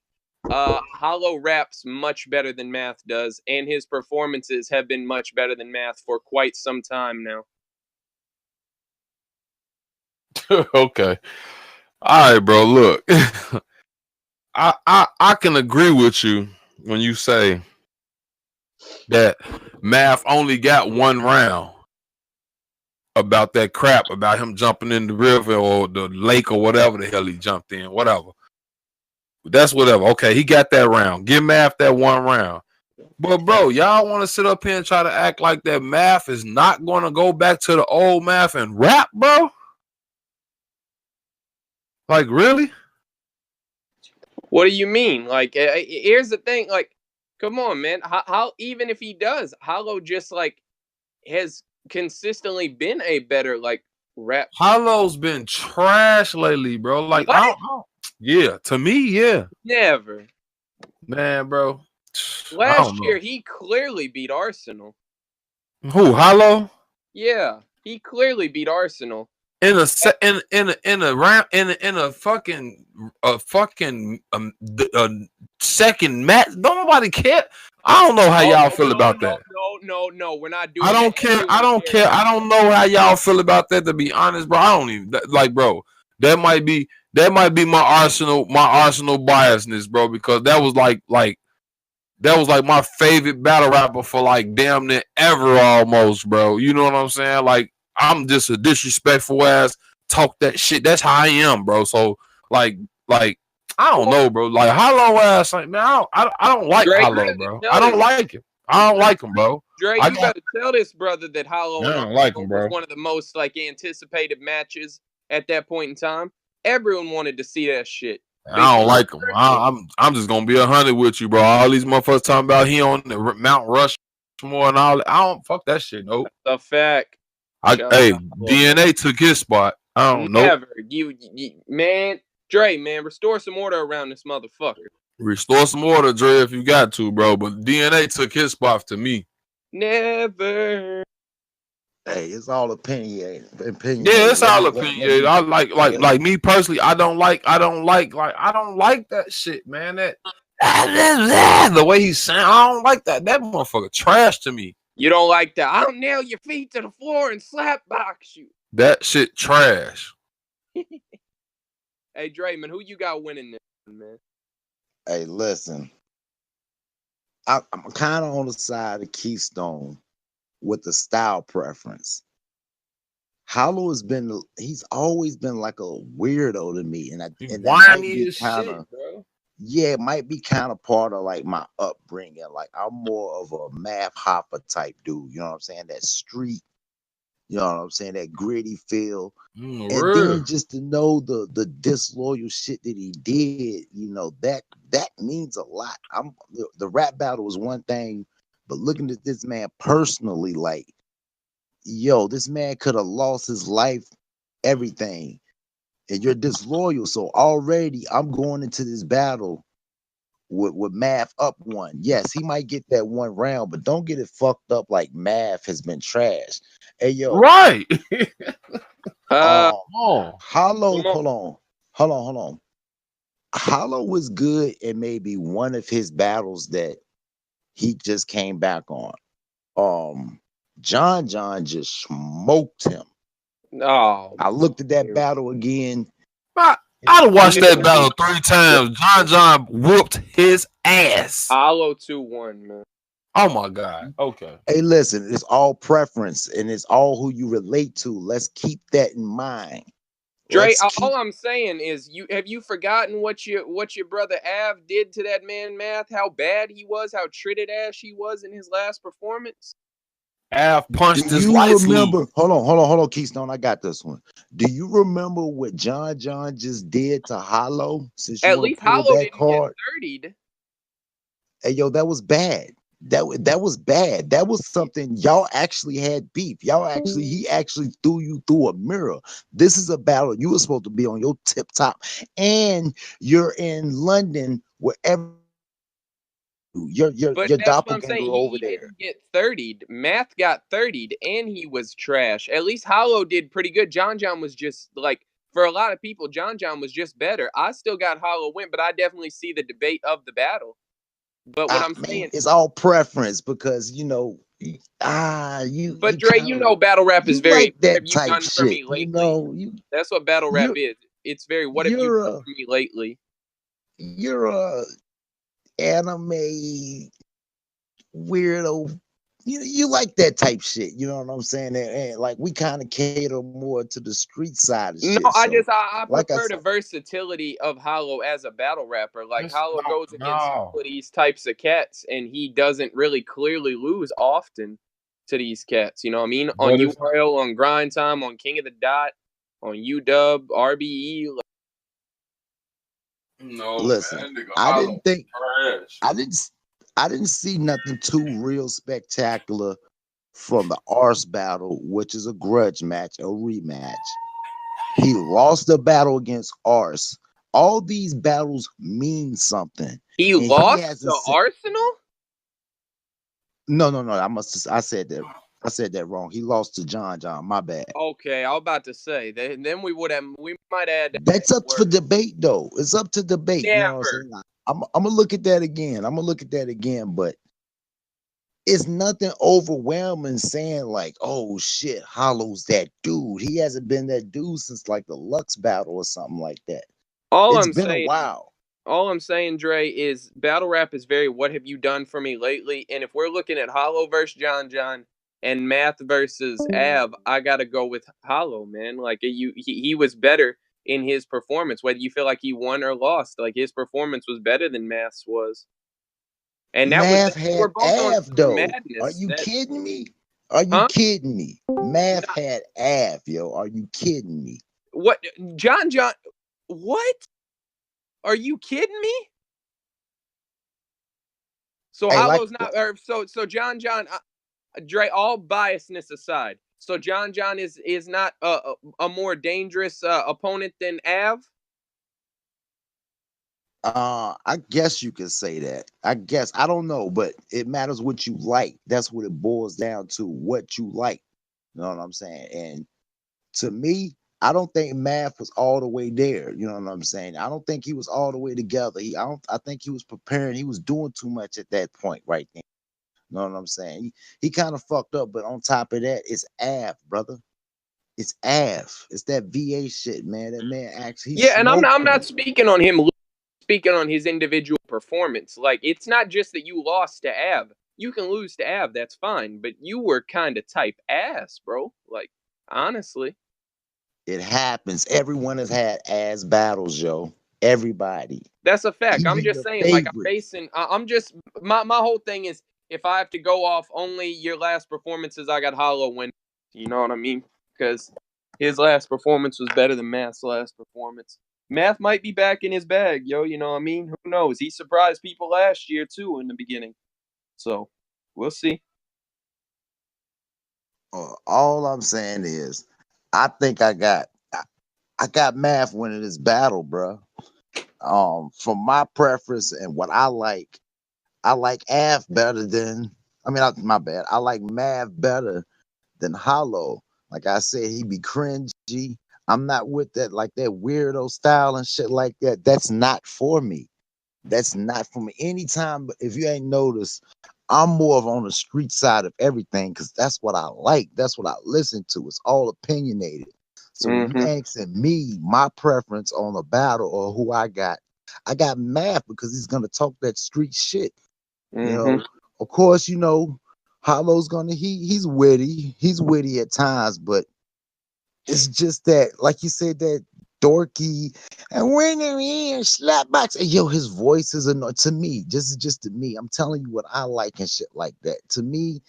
Hollow raps much better than Math does, and his performances have been much better than Math for quite some time now. Okay. All right, bro. Look, I can agree with you when you say that Math only got 1 round about that crap about him jumping in the river or the lake or whatever the hell he jumped in, whatever. That's whatever. Okay, he got that round. Give Math that 1 round. But bro, y'all want to sit up here and try to act like that Math is not going to go back to the old Math and rap, bro? Like really? What do you mean? Like, here's the thing. Like, come on, man. How even if he does, Hollow just like has consistently been a better like rap. Hollow's been trash lately, bro. Like What? yeah, to me, yeah, Never. man, bro. I Last don't know year he clearly beat Arsenal. who Hollow Yeah, he clearly beat Arsenal. in a round in a fucking second match. Nobody care. I don't know how Oh y'all no, feel about that. no. We're not I doing that. don't care. I Everyone don't cares. care. I don't know how y'all feel about that. To be honest, bro, I don't even like, bro. That might be my Arsenal biasness, bro, because that was like my favorite battle rapper for like damn near ever almost, bro. You know what I'm saying? Like I'm just a disrespectful ass talk that shit. That's how I am, bro. So like like I don't know, bro. Like Hollow ass, like man, I don't like Dre, you Hollow, better bro. tell I don't this. like him. I don't like him, bro. Dre, I you got. better tell this brother that Hollow I and don't like him, Arsenal was bro. one of the most like anticipated matches at that point in time. Everyone wanted to see that shit. I don't like him. I'm just gonna be 100 with you, bro. All these motherfuckers talking about he on the Mount Rushmore and all that. I don't fuck that shit. Nope. The fact. Shout Hey, out to man. DNA took his spot. I don't know. Never. You man, Dre, man, restore some order around this motherfucker. Restore some order, Dre, if you got to, bro. But DNA took his spot to me. Never. Hey, it's all opinion. Yeah, Opinionated. it's all opinion. I like me personally. I don't like that shit, man. That the way he sound, I don't like that. That motherfucker trash to me. You don't like that? I'll nail your feet to the floor and slap box you. That shit trash. Hey, Dre, man, who you got winning this, man? Hey, listen. I'm kind of on the side of Keystone with the style preference. Hollow he's always been like a weirdo to me, and that might be kind of, yeah, it might be kind of part of like my upbringing. Like I'm more of a Math Hoffa type dude, you know what I'm saying? That street, you know what I'm saying? That gritty feel. And then just to know the disloyal shit that he did, you know, that means a lot. The rap battle was one thing, but looking at this man personally, like, yo, this man could have lost his life, everything, and you're disloyal. So already I'm going into this battle with Math up one. Yes, he might get that one round, but don't get it fucked up like Math has been trashed. Hey, yo. Right. Hollow, hold on. Hollow was good in maybe one of his battles that he just came back on. John just smoked him. Oh, I looked at that battle again. I'd watched that battle 3 times. John whooped his ass. Hollow 2-1, man. Oh my God. Okay. Hey, listen, it's all preference and it's all who you relate to. Let's keep that in mind. Dre, all I'm saying is, have you forgotten what your brother Av did to that man Math? How bad he was, how tritted ass he was in his last performance. Av punched his lights. Remember? Hold on, Keystone. I got this one. Do you remember what John just did to Hollow? Since at least Hollow didn't get 30'd. Hey, yo, that was bad. That was bad. That was something y'all actually had beef. He actually threw you through a mirror. This is a battle. You were supposed to be on your tip top, and you're in London, wherever your doppelganger over there. He didn't get 30'd. Math got 30'd, and he was trash. At least Hollow did pretty good. John was just like, for a lot of people, John was just better. I still got Hollow win, but I definitely see the debate of the battle. But what I'm saying, it's all preference because you know, But Dre, you know, battle rap is very like that type shit. For me lately? You know, that's what battle rap is. It's very what have you done for me lately? You're a anime weirdo. You like that type shit. You know what I'm saying? And like we kind of cater more to the street side of shit. No, I prefer the versatility of Hollow as a battle rapper. Like Hollow goes against all of these types of cats, and he doesn't really clearly lose often to these cats. You know what I mean? On URL, on Grind Time, on King of the Dot, on UW, RBE. No, listen, man, I didn't see nothing too real spectacular from the Arse battle, which is a grudge match, a rematch. He lost the battle against Arse. All these battles mean something. He lost to Arsenal? No. I said that wrong. He lost to John. My bad. Okay, I was about to say. Then we might add. That's up for debate, though. It's up to debate. Never. You know what I'm saying? I'm gonna look at that again. But it's nothing overwhelming saying like, oh shit, Hollow's that dude. He hasn't been that dude since like the Lux battle or something like that. It's been a while. All I'm saying, Dre, is battle rap is very what have you done for me lately? And if we're looking at Hollow versus John and Math versus Av, I gotta go with Hollow, man. Like he was better in his performance, whether you feel like he won or lost. Like his performance was better than Math's was. And that Math was had Av though. Madness. Are you kidding me? Are you kidding me? Math had Av, yo. Are you kidding me? What John? What? Are you kidding me? So Hey, like, Hollow's not, or so John, Dre, all biasness aside, so John is not a more dangerous opponent than Av. I guess you could say that. I guess I don't know, but it matters what you like. That's what it boils down to. What you like. You know what I'm saying? And to me, I don't think Math was all the way there. You know what I'm saying? I don't think he was all the way together. I think he was preparing. He was doing too much at that point right there. You know what I'm saying? He kind of fucked up, but on top of that, it's Av, brother. It's Av. It's that VA shit, man. That man actually he Yeah, and smoked I'm not him. speaking on him, speaking on his individual performance. Like, it's not just that you lost to Av. You can lose to Av, that's fine, but you were kind of type ass, bro. Like, honestly. It happens. Everyone has had ass battles, yo. Everybody, That's a fact. I'm even just your saying, like, I'm favorites. basing. I'm just my whole thing is, if I have to go off only your last performances, I got Hollow win. You know what I mean? Because his last performance was better than Math's last performance. Math might be back in his bag, yo. You know what I mean? Who knows? He surprised people last year too in the beginning. So we'll see. All I'm saying is, I think I got Math winning this battle, bro. For my preference and what I like Av better than. I mean, my bad. I like Mav better than Hollow. Like I said, he be cringy. I'm not with that, like that weirdo style and shit like that. That's not for me. That's not for me. Anytime, if you ain't noticed, I'm more of on the street side of everything because that's what I like. That's what I listen to. It's all opinionated. So when you Mm-hmm. asking me my preference on a battle or who I got Math because he's gonna talk that street shit. You Mm-hmm. know, of course, you know, Hollow's gonna he's witty. He's witty at times, but it's just that, like you said, that dorky and when they're in slapbox. And yo, his voice is annoying to me. Just to me. I'm telling you what I like and shit like that. To me,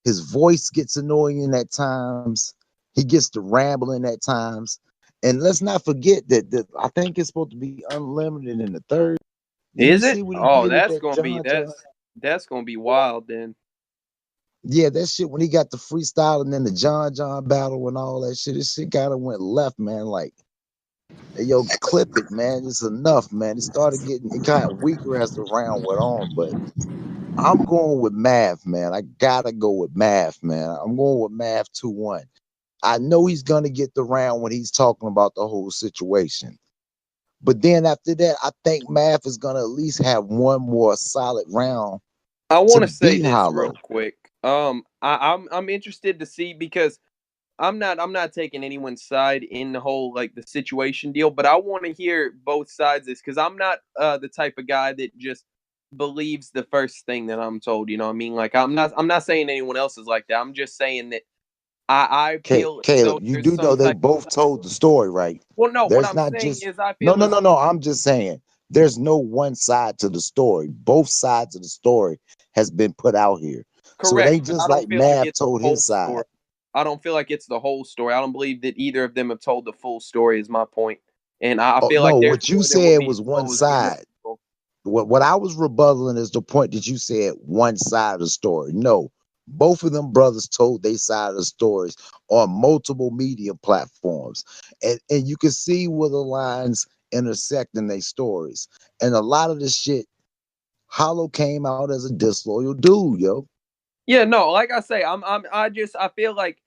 his voice gets annoying at times. He gets to rambling at times. And let's not forget that I think it's supposed to be unlimited in the third. Did you Is it? see what he Oh, did with that's that gonna be John? that's gonna be wild then. Yeah, that shit when he got the freestyle and then the John battle and all that shit, this shit kind of went left, man. Like, hey, yo, clip it, man. It's enough, man. It got weaker as the round went on, but I'm going with Mav, man. I gotta go with Mav, man. I'm going with Mav 2-1. I know he's gonna get the round when he's talking about the whole situation. But then after that, I think Mav is gonna at least have one more solid round I to want to say beat this real Hollow. quick. I'm interested to see because I'm not taking anyone's side in the whole like the situation deal, but I want to hear both sides of this because I'm not the type of guy that just believes the first thing that I'm told. You know what I mean? Like I'm not saying anyone else is like that. I'm just saying that I feel as though Caleb, you there's do know some they type. both told the story, right? Well, no, what There's I'm not saying just is I feel as no. I'm just saying there's no one side to the story. Both sides of the story has been put out here. So it correct, ain't but just I like don't feel like Mav it's the told whole his story. side. I don't feel like it's the whole story. I don't believe that either of them have told the full story. Is my point, and I Oh feel like no, there's what you more that will said be was one exposed in this. side. What I was rebutting is the point that you said one side of the story. No, both of them brothers told their side of the stories on multiple media platforms, and you can see where the lines intersect in their stories. And a lot of the shit, Hollow came out as a disloyal dude, yo. Yeah, no, like I say, I feel like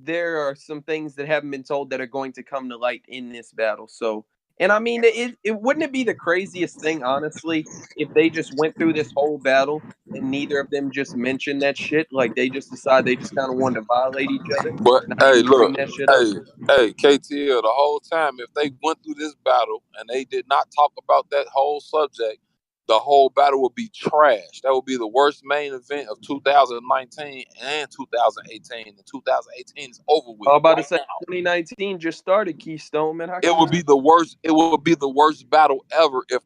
there are some things that haven't been told that are going to come to light in this battle. So, and I mean, it wouldn't it be the craziest thing, honestly, if they just went through this whole battle and neither of them just mentioned that shit, like they just decide they just kind of wanted to violate each other, But not hey, even bring look, that shit up. KTL, the whole time, if they went through this battle and they did not talk about that whole subject, the whole battle would be trash. That would be the worst main event of 2019 and 2018. And 2018 is over I with was about to right say now. 2019 just started, Keystone, man. How It can would you? be the worst. It would be the worst battle ever if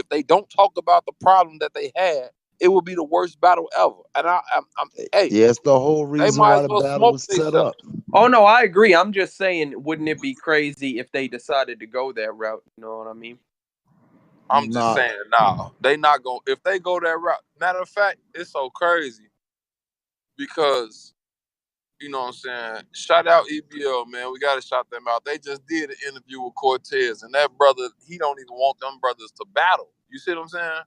they don't talk about the problem that they had. It would be the worst battle ever. And I'm hey, Yeah, it's the whole they reason might why as the well battle smoke was set themselves. up. Oh no, I agree. I'm just saying, wouldn't it be crazy if they decided to go that route? You know what I mean? I'm just Nah, saying, nah, they not gonna. If they go that route, matter of fact, it's so crazy because you know what I'm saying. Shout out EBL, man. We gotta shout them out. They just did an interview with Cortez, and that brother, he don't even want them brothers to battle. You see what I'm saying?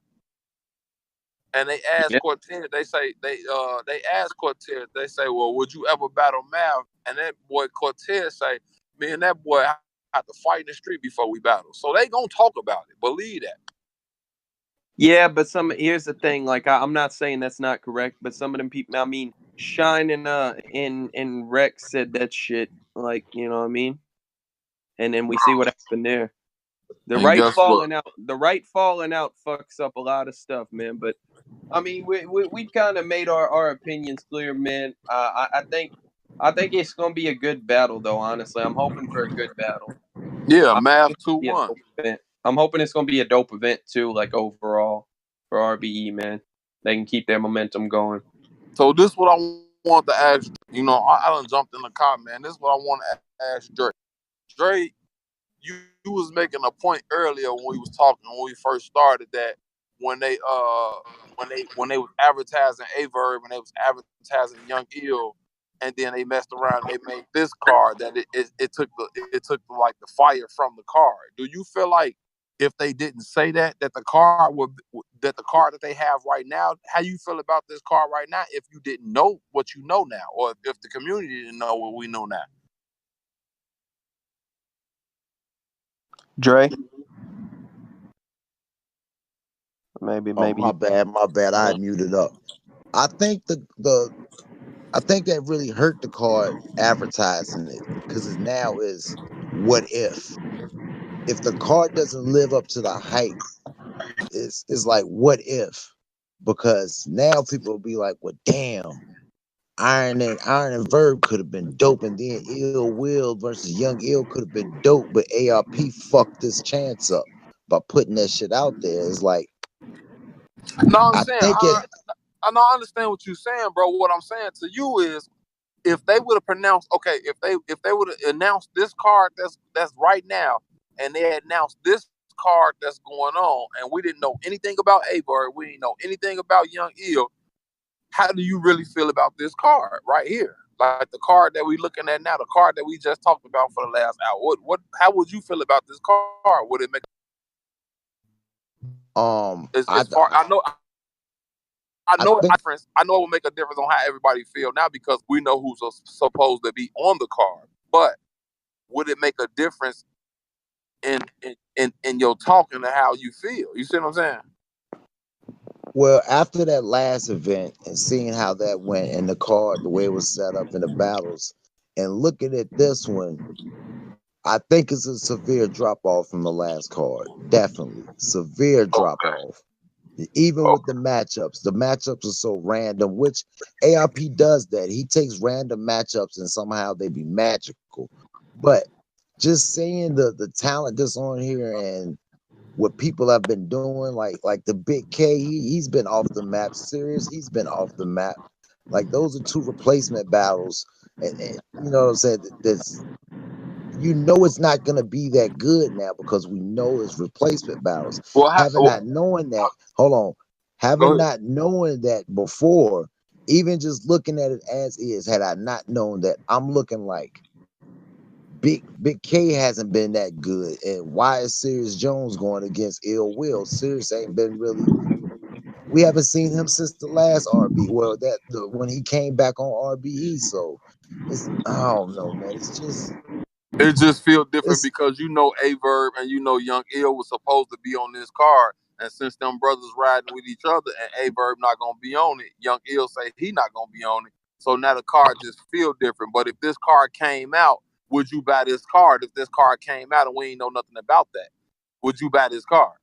And they asked Yeah. Cortez, they asked Cortez, they say, well, would you ever battle Mav? And that boy Cortez say, me and that boy have to fight in the street before we battle. So they gonna talk about it. Believe that. Yeah, but here's the thing. Like, I'm not saying that's not correct, but some of them people. I mean, Shine and Rex said that shit. Like, you know what I mean? And then we see what happened there. And guess what? The right falling out fucks up a lot of stuff, man. But I mean, we kind of made our opinions clear, man. I think it's gonna be a good battle, though. Honestly, I'm hoping for a good battle. Yeah, I'm Mav hoping it's gonna be a 2-1. dope event. I'm hoping it's gonna be a dope event too, like overall for RBE, man. They can keep their momentum going. So this is what I want to ask. You know, I done jumped in the car, man. This is what I want to ask Dre. Dre, you was making a point earlier when we was talking when we first started that when they was advertising Averb and they was advertising Young Ill, and then they messed around and they made this card that it took like the fire from the card. Do you feel like if they didn't say that the card that the card that they have right now, how you feel about this card right now if you didn't know what you know now, or if the community didn't know what we know now? Dre, oh maybe my bad, my bad. I had muted up. I think I think that really hurt the card advertising it because it now is what if the card doesn't live up to the hype, it's like what if? Because now people will be like, well, damn, Iron and Verb could have been dope, and then Ill Will versus Young Ill could have been dope, but ARP fucked this chance up by putting that shit out there. It's like No, I'm I saying think it. I know I understand what you're saying, bro. What I'm saying to you is if they would have pronounced okay, if they would have announced this card that's right now, and they had announced this card that's going on, and we didn't know anything about Averb, we didn't know anything about Young Ill, how do you really feel about this card right here? Like the card that we looking at now, the card that we just talked about for the last hour. What how would you feel about this card? Would it make as far I I know think difference. I know it will make a difference on how everybody feel now because we know who's supposed to be on the card. But would it make a difference in your talking to how you feel? You see what I'm saying? well after that last event and seeing how that went and the card, the way it was set up in the battles, and looking at this one, I think it's a severe drop off from the last card. Definitely severe drop Okay. off. Even with the matchups are so random, which ARP does that. He takes random matchups and somehow they be magical. But just seeing the talent that's on here and what people have been doing, like the Big K, he's been off the map. Serious, he's been off the map. Like those are two replacement battles, and you know what I'm saying. That's you know it's not gonna be that good now because we know it's replacement battles. Well, Having not knowing that, hold on, go having ahead. not knowing that before, even just looking at it as is, had I not known that, I'm looking like Big K hasn't been that good, and why is Sirius Jones going against Ill Will? Sirius ain't been really. We haven't seen him since the last RB. Well, when he came back on RBE, so it's I don't know, man. It's just It just feels different it's because you know Averb and you know Young Ill was supposed to be on this card. And since them brothers riding with each other and Averb not gonna be on it, Young Ill say he not gonna be on it. So now the card just feel different. But if this card came out, would you buy this card? If this card came out and we ain't know nothing about that, would you buy this card?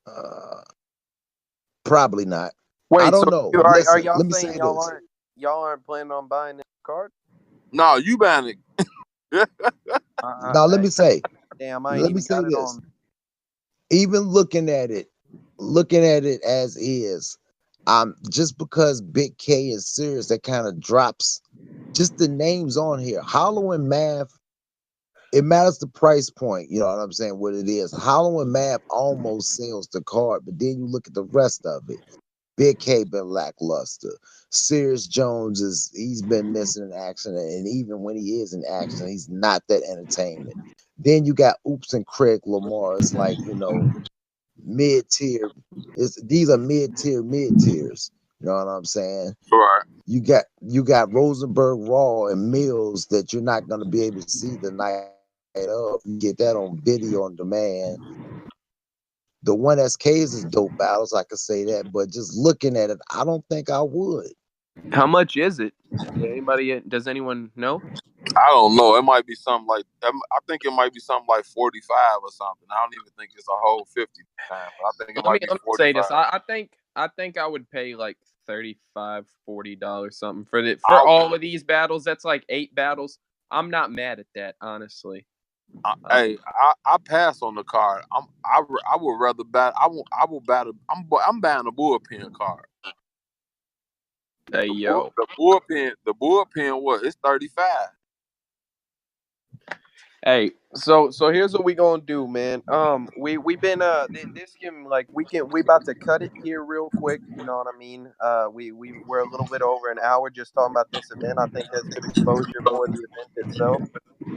uh, probably not. I wait. So don't know. are Listen, y'all let me saying say this. y'all aren't planning on buying this card? No, you buying it. Now Damn, I ain't let me even say got it this. on. Even looking at it as is, just because Big K is serious, that kind of drops just the names on here. Hollow and Math, it matters the price point. You know what I'm saying? What it is. Hollow and Map almost sells the card, but then you look at the rest of it. Big K been lackluster. Sirius Jones he's been missing in action, and even when he is in action, he's not that entertainment. Then you got Oops and Craig Lamar. It's like, mid tier. These are mid tiers. You know what I'm saying? Right. You got Rosenberg, Raw, and Mills that you're not gonna be able to see the night of. You get that on video on demand. The one SKs is dope battles, I could say that, but just looking at it, I don't think I would. How much is it? Does anyone know? I don't know. It might be something like I think it might be something like 45 or something. I don't even think it's a whole 50 time, but I think it Let me might be say 45. this. I think I would pay like $35, $40 something for all of these battles. That's like 8 battles. I'm not mad at that, honestly. Hey, I pass on the card. I would rather bat. I will battle. I'm buying a bullpen card. Hey yo, The bullpen what? It's 35. hey. So here's what we gonna do, man. We been this game like we about to cut it here real quick. You know what I mean? We're a little bit over an hour just talking about this event. I think that's good exposure for the event itself.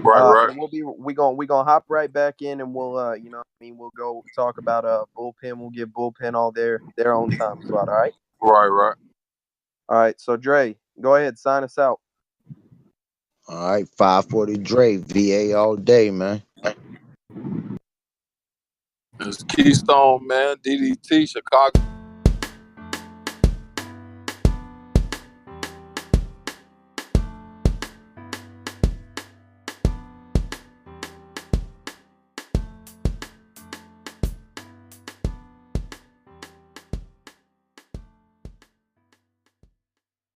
Right. And we gonna hop right back in, and we'll we'll go talk about bullpen. We'll give bullpen all their own time slot. All right. Right. All right. So Dre, go ahead, sign us out. All right, 540 Dre, VA all day, man. It's Keystone, man. DDT, Chicago.